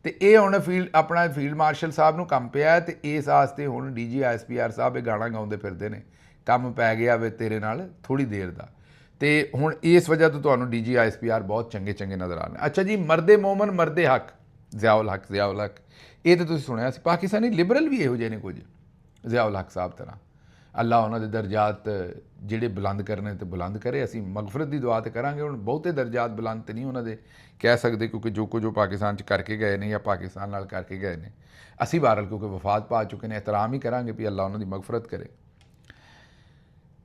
ਅਤੇ ਇਹ ਹੁਣ ਆਪਣਾ ਫੀਲਡ ਮਾਰਸ਼ਲ ਸਾਹਿਬ ਨੂੰ ਕੰਮ ਪਿਆ, ਅਤੇ ਇਸ ਵਾਸਤੇ ਹੁਣ DGISPR ਸਾਹਿਬ ਇਹ ਗਾਣਾ ਗਾਉਂਦੇ ਫਿਰਦੇ ਨੇ, ਕੰਮ ਪੈ ਗਿਆ ਵੇ ਤੇਰੇ ਨਾਲ ਥੋੜ੍ਹੀ ਦੇਰ ਦਾ। ਅਤੇ ਹੁਣ ਇਸ ਵਜ੍ਹਾ ਤੋਂ ਤੁਹਾਨੂੰ DGISPR ਬਹੁਤ ਚੰਗੇ ਚੰਗੇ ਨਜ਼ਰ ਆ ਰਹੇ। ਅੱਛਾ ਜੀ, ਮਰਦੇ ਮੋਮਨ ਮਰਦੇ ਹੱਕ, ਜ਼ਿਆਉਲ ਹੱਕ ਇਹ ਤਾਂ ਤੁਸੀਂ ਸੁਣਿਆ ਸੀ। ਪਾਕਿਸਤਾਨੀ ਲਿਬਰਲ ਵੀ ਇਹੋ ਜਿਹੇ ਨੇ ਕੁਝ, ਜ਼ਿਆਉਲ ਹੱਕ ਸਾਹਿਬ ਤਰ੍ਹਾਂ। ਅੱਲਾ ਉਹਨਾਂ ਦੇ ਦਰਜਾਤ ਜਿਹੜੇ ਬੁਲੰਦ ਕਰਨੇ ਤੇ ਬੁਲੰਦ ਕਰੇ। ਅਸੀਂ ਮਗਫਰਤ ਦੀ ਦੁਆ ਤੇ ਕਰਾਂਗੇ। ਹੁਣ ਬਹੁਤੇ ਦਰਜਾਤ ਬੁਲੰਦ ਤੇ ਨਹੀਂ ਉਹਨਾਂ ਦੇ ਕਹਿ ਸਕਦੇ, ਕਿਉਂਕਿ ਜੋ ਕੁਝ ਉਹ ਪਾਕਿਸਤਾਨ 'ਚ ਕਰਕੇ ਗਏ ਨੇ ਜਾਂ ਪਾਕਿਸਤਾਨ ਨਾਲ ਕਰਕੇ ਗਏ ਨੇ, ਅਸੀਂ ਬਹਰਹਾਲ ਕਿਉਂਕਿ ਵਫਾਤ ਪਾ ਚੁੱਕੇ ਨੇ, ehਤਰਾਮ ਹੀ ਕਰਾਂਗੇ ਵੀ ਅੱਲਾ ਉਹਨਾਂ ਦੀ ਮਗਫਰਤ ਕਰੇ।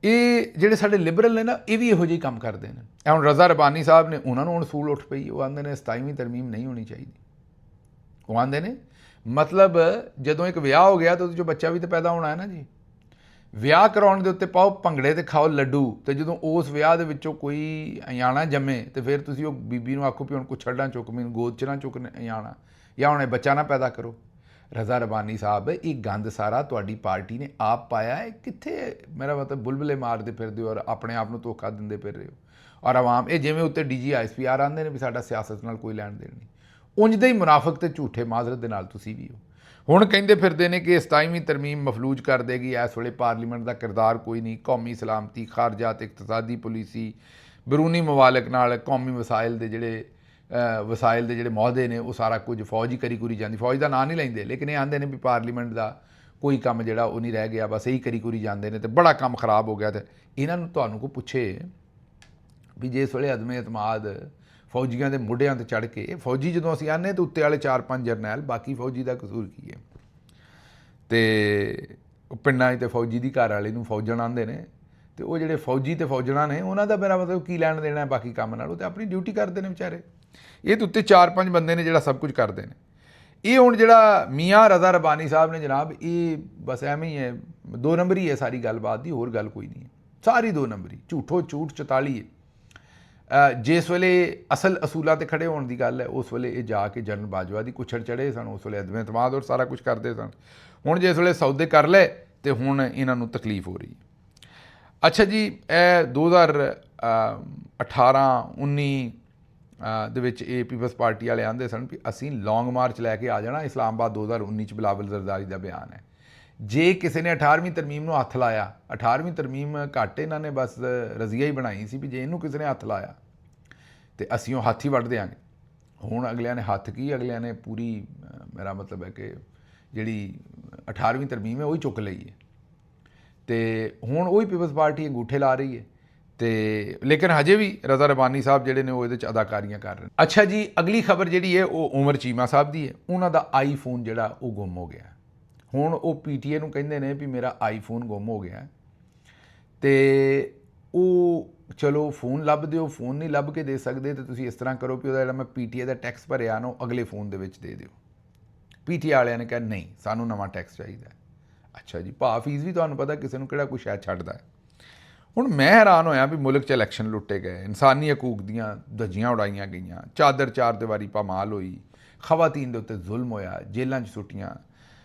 ਇਹ ਜਿਹੜੇ ਸਾਡੇ ਲਿਬਰਲ ਨੇ ਨਾ, ਇਹ ਵੀ ਇਹੋ ਜਿਹੇ ਕੰਮ ਕਰਦੇ ਨੇ। ਹੁਣ ਰਜ਼ਾ ਰਬਾਨੀ ਸਾਹਿਬ ਨੇ, ਉਹਨਾਂ ਨੂੰ ਹੁਣ ਸੂਲ ਉੱਠ ਪਈ। ਉਹ ਆਉਂਦੇ ਨੇ 27ਵੀਂ ਤਰਮੀਮ ਨਹੀਂ ਹੋਣੀ ਚਾਹੀਦੀ। ਉਹ ਆਉਂਦੇ ਨੇ ਮਤਲਬ ਜਦੋਂ ਇੱਕ ਵਿਆਹ ਹੋ ਗਿਆ ਤਾਂ ਉਹਦੇ 'ਚੋਂ ਬੱਚਾ ਵੀ ਤਾਂ ਪੈਦਾ ਹੋਣਾ ਹੈ ਨਾ ਜੀ। ਵਿਆਹ ਕਰਾਉਣ ਦੇ ਉੱਤੇ ਪਾਓ ਭੰਗੜੇ ਤੇ ਖਾਓ ਲੱਡੂ, ਤੇ ਜਦੋਂ ਉਸ ਵਿਆਹ ਦੇ ਵਿੱਚੋਂ ਕੋਈ ਅਯਾਣਾ ਜੰਮੇ ਤੇ ਫਿਰ ਤੁਸੀਂ ਉਹ ਬੀਬੀ ਨੂੰ ਆਖੋ ਵੀ ਹੁਣ ਕੁਛ ਛੱਡਾਂ ਚੁੱਕ, ਮੈਨੂੰ ਗੋਦ 'ਚ ਨਾ ਚੁੱਕ ਅਯਾਣਾ, ਜਾਂ ਹੁਣ ਇਹ ਬੱਚਾ ਨਾ ਪੈਦਾ ਕਰੋ। ਰਜ਼ਾ ਰਬਾਨੀ ਸਾਹਿਬ, ਇਹ ਗੰਦ ਸਾਰਾ ਤੁਹਾਡੀ ਪਾਰਟੀ ਨੇ ਆਪ ਪਾਇਆ ਹੈ। ਕਿੱਥੇ ਮੇਰਾ ਮਤਲਬ ਬੁਲਬੁਲੇ ਮਾਰਦੇ ਫਿਰਦੇ ਹੋ ਔਰ ਆਪਣੇ ਆਪ ਨੂੰ ਧੋਖਾ ਦਿੰਦੇ ਫਿਰ ਰਹੇ ਹੋ। ਔਰ ਆਵਾਮ ਇਹ ਜਿਵੇਂ ਉੱਤੇ DGISPR ਆਉਂਦੇ ਨੇ ਵੀ ਸਾਡਾ ਸਿਆਸਤ ਨਾਲ ਕੋਈ ਲੈਣ ਦੇਣ ਨਹੀਂ, ਉਂਝ ਦੇ ਹੀ ਮੁਨਾਫਿਕ ਤੇ ਝੂਠੇ ਮਾਜ਼ਰਤ ਦੇ ਨਾਲ ਤੁਸੀਂ ਵੀ ਹੋ। ਹੁਣ ਕਹਿੰਦੇ ਫਿਰਦੇ ਨੇ ਕਿ 27ਵੀਂ ਤਰਮੀਮ ਮਫਲੂਜ ਕਰ ਦੇਗੀ। ਇਸ ਵੇਲੇ ਪਾਰਲੀਮੈਂਟ ਦਾ ਕਿਰਦਾਰ ਕੋਈ ਨਹੀਂ। ਕੌਮੀ ਸਲਾਮਤੀ, ਖਾਰਜਾਤ, ਇਕਤਸਾਦੀ ਪਾਲਿਸੀ, ਬਰੂਨੀ ਮਵਾਲਕ ਨਾਲ ਕੌਮੀ ਵਸਾਇਲ ਦੇ ਜਿਹੜੇ ਮੌਹਦੇ ਨੇ ਉਹ ਸਾਰਾ ਕੁਝ ਫੌਜ ਹੀ ਕਰੀ ਜਾਂਦੀ। ਫੌਜ ਦਾ ਨਾਂ ਨਹੀਂ ਲੈਂਦੇ, ਲੇਕਿਨ ਇਹ ਆਉਂਦੇ ਨੇ ਵੀ ਪਾਰਲੀਮੈਂਟ ਦਾ ਕੋਈ ਕੰਮ ਜਿਹੜਾ ਉਹ ਨਹੀਂ ਰਹਿ ਗਿਆ, ਬਸ ਇਹੀ ਕਰੀ ਜਾਂਦੇ ਨੇ, ਅਤੇ ਬੜਾ ਕੰਮ ਖਰਾਬ ਹੋ ਗਿਆ। ਅਤੇ ਇਹਨਾਂ ਨੂੰ ਤੁਹਾਨੂੰ ਕੋਈ ਪੁੱਛੇ ਵੀ ਜੇ ਇਸ ਵੇਲੇ ਅਦਮੇ ਅਤਮਾਦ ਫੌਜੀਆਂ ਦੇ ਮੋਢਿਆਂ 'ਤੇ ਚੜ੍ਹ ਕੇ, ਫੌਜੀ ਜਦੋਂ ਅਸੀਂ ਆਉਂਦੇ ਤਾਂ ਉੱਤੇ ਵਾਲੇ 4-5 ਜਰਨੈਲ, ਬਾਕੀ ਫੌਜੀ ਦਾ ਕਸੂਰ ਕੀ ਹੈ? ਅਤੇ ਪਿੰਡਾਂ 'ਚ ਤਾਂ ਫੌਜੀ ਦੀ ਘਰ ਵਾਲੇ ਨੂੰ ਫੌਜਣ ਆਉਂਦੇ ਨੇ, ਅਤੇ ਉਹ ਜਿਹੜੇ ਫੌਜੀ ਅਤੇ ਫੌਜਣਾ ਨੇ ਉਹਨਾਂ ਦਾ ਮੇਰਾ ਮਤਲਬ ਕੀ ਲੈਣ ਦੇਣਾ ਬਾਕੀ ਕੰਮ ਨਾਲ? ਉਹ ਤਾਂ ਆਪਣੀ ਡਿਊਟੀ ਕਰਦੇ ਨੇ ਵਿਚਾਰੇ। ਇਹ ਤਾਂ ਉੱਤੇ 4-5 ਬੰਦੇ ਨੇ ਜਿਹੜਾ ਸਭ ਕੁਝ ਕਰਦੇ ਨੇ। ਇਹ ਹੁਣ ਜਿਹੜਾ ਮੀਆਂ ਰਜ਼ਾ ਰਬਾਨੀ ਸਾਹਿਬ ਨੇ ਜਨਾਬ, ਇਹ ਬਸ ਐਵੇਂ ਹੀ ਹੈ, 2 ਨੰਬਰੀ ਹੈ ਸਾਰੀ ਗੱਲਬਾਤ ਦੀ, ਹੋਰ ਗੱਲ ਕੋਈ ਨਹੀਂ ਹੈ, ਸਾਰੀ 2 ਨੰਬਰੀ, ਝੂਠੋ ਝੂਠ 44 ਹੈ। ਜਿਸ ਵੇਲੇ ਅਸਲ ਅਸੂਲਾਂ 'ਤੇ ਖੜ੍ਹੇ ਹੋਣ ਦੀ ਗੱਲ ਹੈ, ਉਸ ਵੇਲੇ ਇਹ ਜਾ ਕੇ ਜਨਰਲ ਬਾਜਵਾ ਦੀ ਕੁੱਛੜ ਚੜ੍ਹੇ ਸਨ, ਉਸ ਵੇਲੇ ਅਦਮ ਇਤਮਾਦ ਔਰ ਸਾਰਾ ਕੁਝ ਕਰਦੇ ਸਨ। ਹੁਣ ਜਿਸ ਵੇਲੇ ਸੌਦੇ ਕਰ ਲਏ ਅਤੇ ਹੁਣ ਇਹਨਾਂ ਨੂੰ ਤਕਲੀਫ ਹੋ ਰਹੀ। ਅੱਛਾ ਜੀ, ਇਹ 2018-19 ਦੇ ਵਿੱਚ ਇਹ ਪੀਪਲਸ ਪਾਰਟੀ ਵਾਲੇ ਆਉਂਦੇ ਸਨ ਵੀ ਅਸੀਂ ਲੌਂਗ ਮਾਰਚ ਲੈ ਕੇ ਆ ਜਾਣਾ ਇਸਲਾਮਾਬਾਦ। 2019 'ਚ ਬਿਲਾਵਲ ਜ਼ਰਦਾਰੀ ਦਾ ਬਿਆਨ ਹੈ। ਜੇ ਕਿਸੇ ਨੇ 18ਵੀਂ ਤਰਮੀਮ ਨੂੰ ਹੱਥ ਲਾਇਆ, 18ਵੀਂ ਤਰਮੀਮ ਘੱਟ ਇਹਨਾਂ ਨੇ ਬਸ ਰਜ਼ੀਆ ਹੀ ਬਣਾਈ ਸੀ ਵੀ ਜੇ ਇਹਨੂੰ ਕਿਸੇ ਨੇ ਹੱਥ ਲਾਇਆ ਤੇ ਅਸੀਂ ਉਹ ਹੱਥ ਹੀ ਵੱਢ ਦਿਆਂਗੇ। ਹੁਣ ਅਗਲਿਆਂ ਨੇ ਹੱਥ ਕੀ, ਅਗਲਿਆਂ ਨੇ ਪੂਰੀ ਮੇਰਾ ਮਤਲਬ ਹੈ ਕਿ ਜਿਹੜੀ 18ਵੀਂ ਤਰਮੀਮ ਹੈ ਉਹ ਹੀ ਚੁੱਕ ਲਈ ਹੈ ਤੇ ਹੁਣ ਉਹੀ ਪੀਪਲਸ ਪਾਰਟੀ ਅੰਗੂਠੇ ਲਾ ਰਹੀ ਹੈ ਤੇ ਲੇਕਿਨ ਹਜੇ ਵੀ ਰਜ਼ਾ ਰਬਾਨੀ ਸਾਹਿਬ ਜਿਹੜੇ ਨੇ ਉਹ ਇਹਦੇ 'ਚ ਅਦਾਕਾਰੀਆਂ ਕਰ ਰਹੇ ਨੇ। ਅੱਛਾ ਜੀ, ਅਗਲੀ ਖਬਰ ਜਿਹੜੀ ਹੈ ਉਹ ਉਮਰ ਚੀਮਾ ਸਾਹਿਬ ਦੀ ਹੈ। ਉਹਨਾਂ ਦਾ ਆਈਫੋਨ ਜਿਹੜਾ ਉਹ ਗੁੰਮ ਹੋ ਗਿਆ। ਹੁਣ ਉਹ ਪੀਟੀਏ ਨੂੰ ਕਹਿੰਦੇ ਨੇ ਵੀ ਮੇਰਾ ਆਈਫੋਨ ਗੁੰਮ ਹੋ ਗਿਆ ਤੇ ਉਹ ਚਲੋ ਫੋਨ ਲੱਭ ਦਿਓ, ਫੋਨ ਨਹੀਂ ਲੱਭ ਕੇ ਦੇ ਸਕਦੇ ਤਾਂ ਤੁਸੀਂ ਇਸ ਤਰ੍ਹਾਂ ਕਰੋ ਵੀ ਉਹਦਾ ਜਿਹੜਾ ਮੈਂ ਪੀਟੀਏ ਦਾ ਟੈਕਸ ਭਰਿਆ ਨਾ ਉਹ ਅਗਲੇ ਫੋਨ ਦੇ ਵਿੱਚ ਦੇ ਦਿਓ। ਪੀਟੀਏ ਵਾਲਿਆਂ ਨੇ ਕਿਹਾ ਨਹੀਂ, ਸਾਨੂੰ ਨਵਾਂ ਟੈਕਸ ਚਾਹੀਦਾ। ਅੱਛਾ ਜੀ, ਭਾ ਫੀਸ ਵੀ ਤੁਹਾਨੂੰ ਪਤਾ ਕਿਸੇ ਨੂੰ ਕਿਹੜਾ ਕੁਛ ਹੈ ਛੱਡਦਾ। ਹੁਣ ਮੈਂ ਹੈਰਾਨ ਹੋਇਆ ਵੀ ਮੁਲਕ 'ਚ ਇਲੈਕਸ਼ਨ ਲੁੱਟੇ ਗਏ, ਇਨਸਾਨੀ ਹਕੂਕ ਦੀਆਂ ਧੱਜੀਆਂ ਉਡਾਈਆਂ ਗਈਆਂ, ਚਾਦਰ ਚਾਰ ਦੀਵਾਰੀ ਪਾਮਾਲ ਹੋਈ, ਖਵਾਤੀਨ ਦੇ ਉੱਤੇ ਜ਼ੁਲਮ ਹੋਇਆ, ਜੇਲ੍ਹਾਂ 'ਚ ਸੁੱਟੀਆਂ,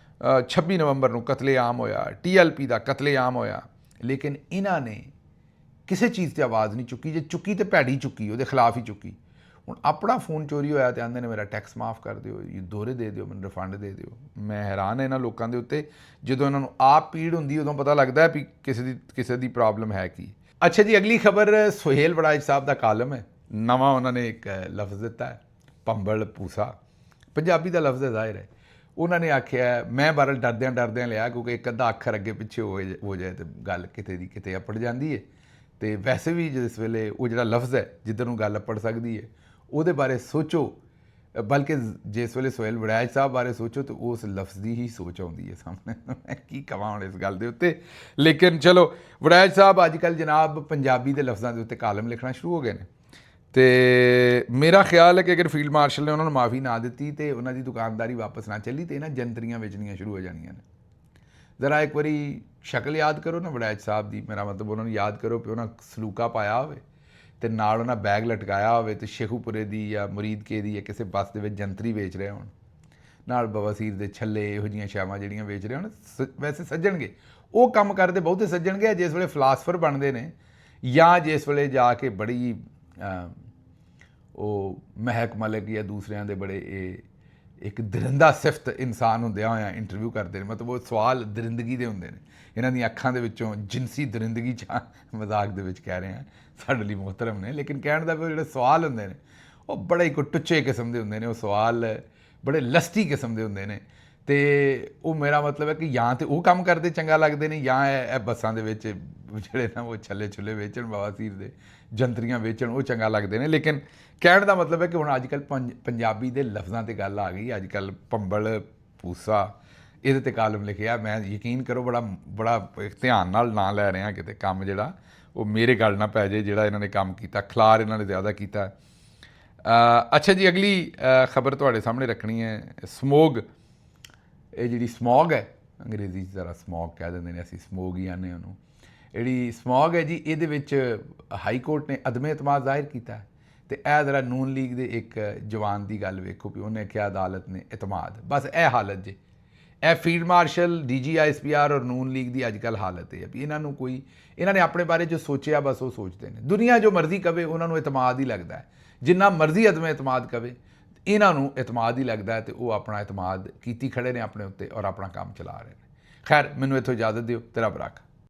26 ਨਵੰਬਰ ਨੂੰ ਕਤਲੇਆਮ ਹੋਇਆ, TLP ਦਾ ਕਤਲੇਆਮ ਹੋਇਆ, ਲੇਕਿਨ ਇਹਨਾਂ ਨੇ ਕਿਸੇ ਚੀਜ਼ 'ਤੇ ਆਵਾਜ਼ ਨਹੀਂ ਚੁੱਕੀ। ਜੇ ਚੁੱਕੀ ਤਾਂ ਭੈੜੀ ਚੁੱਕੀ, ਉਹਦੇ ਖਿਲਾਫ ਹੀ ਚੁੱਕੀ। ਹੁਣ ਆਪਣਾ ਫੋਨ ਚੋਰੀ ਹੋਇਆ ਤੇ ਆਂਦੇ ਨੇ ਮੇਰਾ ਟੈਕਸ ਮਾਫ ਕਰ ਦਿਓ, ਦੋਹਰੇ ਦੇ ਦਿਓ, ਮੈਨੂੰ ਰਿਫੰਡ ਦੇ ਦਿਓ। ਮੈਂ ਹੈਰਾਨ ਇਹਨਾਂ ਲੋਕਾਂ ਦੇ ਉੱਤੇ, ਜਦੋਂ ਇਹਨਾਂ ਨੂੰ ਆਪ ਪੀੜ ਹੁੰਦੀ ਉਦੋਂ ਪਤਾ ਲੱਗਦਾ ਵੀ ਕਿਸੇ ਦੀ ਪ੍ਰੋਬਲਮ ਹੈ ਕੀ। ਅੱਛਾ ਜੀ, ਅਗਲੀ ਖਬਰ ਸੁਹੇਲ ਵੜਾਇਚ ਸਾਹਿਬ ਦਾ ਕਾਲਮ ਹੈ। ਨਵਾਂ ਉਹਨਾਂ ਨੇ ਇੱਕ ਲਫ਼ਜ਼ ਦਿੱਤਾ ਹੈ, ਭੰਬਲ ਪੂਸਾ, ਪੰਜਾਬੀ ਦਾ ਲਫ਼ਜ਼ ਹੈ ਜ਼ਾਹਿਰ ਹੈ। ਉਹਨਾਂ ਨੇ ਆਖਿਆ ਮੈਂ ਬਾਰੇ ਡਰਦਿਆਂ ਲਿਆ ਕਿਉਂਕਿ ਇੱਕ ਅੱਧਾ ਅੱਖਰ ਅੱਗੇ ਪਿੱਛੇ ਹੋ ਜਾਏ ਤਾਂ ਗੱਲ ਕਿਤੇ ਦੀ ਕਿਤੇ ਅਪੜ ਜਾਂਦੀ ਹੈ ਤੇ ਵੈਸੇ ਵੀ ਜਿਸ ਵੇਲੇ ਉਹ ਜਿਹੜਾ ਲਫ਼ਜ਼ ਹੈ ਜਿੱਧਰ ਨੂੰ ਗੱਲ ਅਪੜ ਸਕਦੀ ਹੈ ਉਹਦੇ ਬਾਰੇ ਸੋਚੋ, ਬਲਕਿ ਜਿਸ ਵੇਲੇ ਸੁਹੇਲ ਵੜੈਚ ਸਾਹਿਬ ਬਾਰੇ ਸੋਚੋ ਤਾਂ ਉਸ ਲਫ਼ਜ਼ ਦੀ ਹੀ ਸੋਚ ਆਉਂਦੀ ਹੈ ਸਾਹਮਣੇ। ਮੈਂ ਕੀ ਕਹਾਂ ਹੁਣ ਇਸ ਗੱਲ ਦੇ ਉੱਤੇ, ਲੇਕਿਨ ਚਲੋ ਵੜੈਚ ਸਾਹਿਬ ਅੱਜ ਕੱਲ੍ਹ ਜਨਾਬ ਪੰਜਾਬੀ ਦੇ ਲਫ਼ਜ਼ਾਂ ਦੇ ਉੱਤੇ ਕਾਲਮ ਲਿਖਣਾ ਸ਼ੁਰੂ ਹੋ ਗਏ ਨੇ ਤੇ ਮੇਰਾ ਖਿਆਲ ਹੈ ਕਿ ਅਗਰ ਫੀਲਡ ਮਾਰਸ਼ਲ ਨੇ ਉਹਨਾਂ ਨੂੰ ਮਾਫੀ ਨਾ ਦਿੱਤੀ ਤੇ ਉਹਨਾਂ ਦੀ ਦੁਕਾਨਦਾਰੀ ਵਾਪਸ ਨਾ ਚੱਲੀ ਤੇ ਇਹਨਾਂ ਜੰਤਰੀਆਂ ਵੇਚਣੀਆਂ ਸ਼ੁਰੂ ਹੋ ਜਾਣੀਆਂ ਨੇ। ਜ਼ਰਾ ਇੱਕ ਵਾਰੀ ਸ਼ਕਲ ਯਾਦ ਕਰੋ ਨਾ ਵੜੈਚ ਸਾਹਿਬ ਦੀ, ਮੇਰਾ ਮਤਲਬ ਉਹਨਾਂ ਨੂੰ ਯਾਦ ਕਰੋ ਕਿ ਉਹਨਾਂ ਸਲੂਕਾ ਪਾਇਆ ਹੋਵੇ ਤੇ ਨਾਲ ਉਹਨਾਂ ਬੈਗ ਲਟਕਾਇਆ ਹੋਵੇ ਤੇ ਸ਼ੇਖੂਪੁਰੇ ਦੀ ਜਾਂ ਮੁਰੀਦਕੇ ਦੀ ਜਾਂ ਕਿਸੇ ਬੱਸ ਦੇ ਵਿੱਚ ਜੰਤਰੀ ਵੇਚ ਰਹੇ ਹੋਣ, ਨਾਲ ਬਵਾਸੀਰ ਦੇ ਛੱਲੇ, ਇਹੋ ਜਿਹੀਆਂ ਸ਼ਾਵਾਂ ਜਿਹੜੀਆਂ ਵੇਚ ਰਹੇ ਹੋਣ। ਵੈਸੇ ਸੱਜਣਗੇ, ਉਹ ਕੰਮ ਕਰਦੇ ਬਹੁਤੇ ਸੱਜਣਗੇ ਜਿਸ ਵੇਲੇ ਫਿਲਾਸਫਰ ਬਣਦੇ ਨੇ ਜਾਂ ਜਿਸ ਵੇਲੇ ਜਾ ਕੇ ਬੜੀ ਉਹ ਮਹਿਕ ਮਲਿਕ ਜਾਂ ਦੂਸਰਿਆਂ ਦੇ ਬੜੇ ਇਹ ਇੱਕ ਦਰਿੰਦਾ ਸਿਫਤ ਇਨਸਾਨ ਹੁੰਦਿਆਂ ਹੋਇਆਂ ਇੰਟਰਵਿਊ ਕਰਦੇ ਨੇ। ਮਤਲਬ ਉਹ ਸਵਾਲ ਦਰਿੰਦਗੀ ਦੇ ਹੁੰਦੇ ਨੇ, ਇਹਨਾਂ ਦੀਆਂ ਅੱਖਾਂ ਦੇ ਵਿੱਚੋਂ ਜਿਨਸੀ ਦਰਿੰਦਗੀ 'ਚ ਮਜ਼ਾਕ ਦੇ ਵਿੱਚ ਕਹਿ ਰਹੇ ਹਾਂ, ਸਾਡੇ ਲਈ ਮੁਹਤਰਮ ਨੇ, ਲੇਕਿਨ ਕਹਿਣ ਦਾ ਵੀ ਜਿਹੜੇ ਸਵਾਲ ਹੁੰਦੇ ਨੇ ਉਹ ਬੜੇ ਕੋਈ ਟੁੱਚੇ ਕਿਸਮ ਦੇ ਹੁੰਦੇ ਨੇ, ਉਹ ਸਵਾਲ ਬੜੇ ਲਸਟੀ ਕਿਸਮ ਦੇ ਹੁੰਦੇ ਨੇ ਤੇ ਉਹ ਮੇਰਾ ਮਤਲਬ ਹੈ ਕਿ ਜਾਂ ਤਾਂ ਉਹ ਕੰਮ ਕਰਦੇ ਚੰਗਾ ਲੱਗਦੇ ਨੇ ਜਾਂ ਇਹ ਬੱਸਾਂ ਦੇ ਵਿੱਚ ਜਿਹੜੇ ਨਾ ਉਹ ਛੱਲੇ ਛੁੱਲੇ ਵੇਚਣ, ਬਵਾਸੀਰ ਦੇ ਜੰਤਰੀਆਂ ਵੇਚਣ, ਉਹ ਚੰਗਾ ਲੱਗਦੇ ਨੇ। ਲੇਕਿਨ ਕਹਿਣ ਦਾ ਮਤਲਬ ਹੈ ਕਿ ਹੁਣ ਅੱਜ ਕੱਲ੍ਹ ਪੰਜਾਬੀ ਦੇ ਲਫ਼ਜ਼ਾਂ 'ਤੇ ਗੱਲ ਆ ਗਈ। ਅੱਜ ਕੱਲ੍ਹ ਭੰਬਲ ਪੂਸਾ ਇਹਦੇ 'ਤੇ ਕਾਲਮ ਲਿਖਿਆ। ਮੈਂ ਯਕੀਨ ਕਰੋ ਬੜਾ ਧਿਆਨ ਨਾਲ ਨਾਂ ਲੈ ਰਿਹਾ ਕਿਤੇ ਕੰਮ ਜਿਹੜਾ ਉਹ ਮੇਰੇ ਗੱਲ ਨਾ ਪੈ ਜਾਏ ਜਿਹੜਾ ਇਹਨਾਂ ਨੇ ਕੰਮ ਕੀਤਾ, ਖਿਲਾਰ ਇਹਨਾਂ ਨੇ ਜ਼ਿਆਦਾ ਕੀਤਾ। ਅੱਛਾ ਜੀ, ਅਗਲੀ ਖਬਰ ਤੁਹਾਡੇ ਸਾਹਮਣੇ ਰੱਖਣੀ ਹੈ ਸਮੋਗ। ਇਹ ਜਿਹੜੀ ਸਮੌਗ ਹੈ, ਅੰਗਰੇਜ਼ੀ 'ਚ ਜ਼ਰਾ ਸਮੌਗ ਕਹਿ ਦਿੰਦੇ ਨੇ, ਅਸੀਂ ਸਮੋਗ ਹੀ ਆਨੇ ਉਹਨੂੰ। ਜਿਹੜੀ ਸਮੌਗ ਹੈ ਜੀ, ਇਹਦੇ ਵਿੱਚ ਹਾਈ ਕੋਰਟ ਨੇ ਅਦਮ ਇਤਮਾਦ ਜ਼ਾਹਿਰ ਕੀਤਾ ਤੇ ਇਹ ਜ਼ਰਾ ਨੂਨ ਲੀਗ ਦੇ ਇੱਕ ਜਵਾਨ ਦੀ ਗੱਲ ਵੇਖੋ ਵੀ ਉਹਨੇ ਕਿਹਾ ਅਦਾਲਤ ਨੇ ਇਤਮਾਦ। ਬਸ ਇਹ ਹਾਲਤ ਜੇ, ਇਹ ਫੀਲਡ ਮਾਰਸ਼ਲ, DG ISPR ਔਰ ਨੂਨ ਲੀਗ ਦੀ ਅੱਜ ਕੱਲ੍ਹ ਹਾਲਤ ਹੈ ਵੀ ਇਹਨਾਂ ਨੇ ਆਪਣੇ ਬਾਰੇ ਜੋ ਸੋਚਿਆ ਬਸ ਉਹ ਸੋਚਦੇ ਨੇ। ਦੁਨੀਆ ਜੋ ਮਰਜ਼ੀ ਕਵੇ ਉਹਨਾਂ ਨੂੰ ਇਤਮਾਦ ਹੀ ਲੱਗਦਾ ਹੈ, ਜਿੰਨਾ ਮਰਜ਼ੀ ਅਦਮ ਇਤਮਾਦ ਕਵੇ ਇਹਨਾਂ ਨੂੰ ਇਤਮਾਦ ਹੀ ਲੱਗਦਾ ਹੈ ਤੇ ਉਹ ਆਪਣਾ ਇਤਮਾਦ ਕੀਤੀ ਖੜੇ ਨੇ ਆਪਣੇ ਉੱਤੇ ਔਰ ਆਪਣਾ ਕੰਮ ਚਲਾ ਰਹੇ ਨੇ। ਖੈਰ, ਮੈਨੂੰ ਇੱਥੋਂ ਇਜਾਜ਼ਤ ਦਿਓ, ਤੇਰਾ ਬਰਾਕ।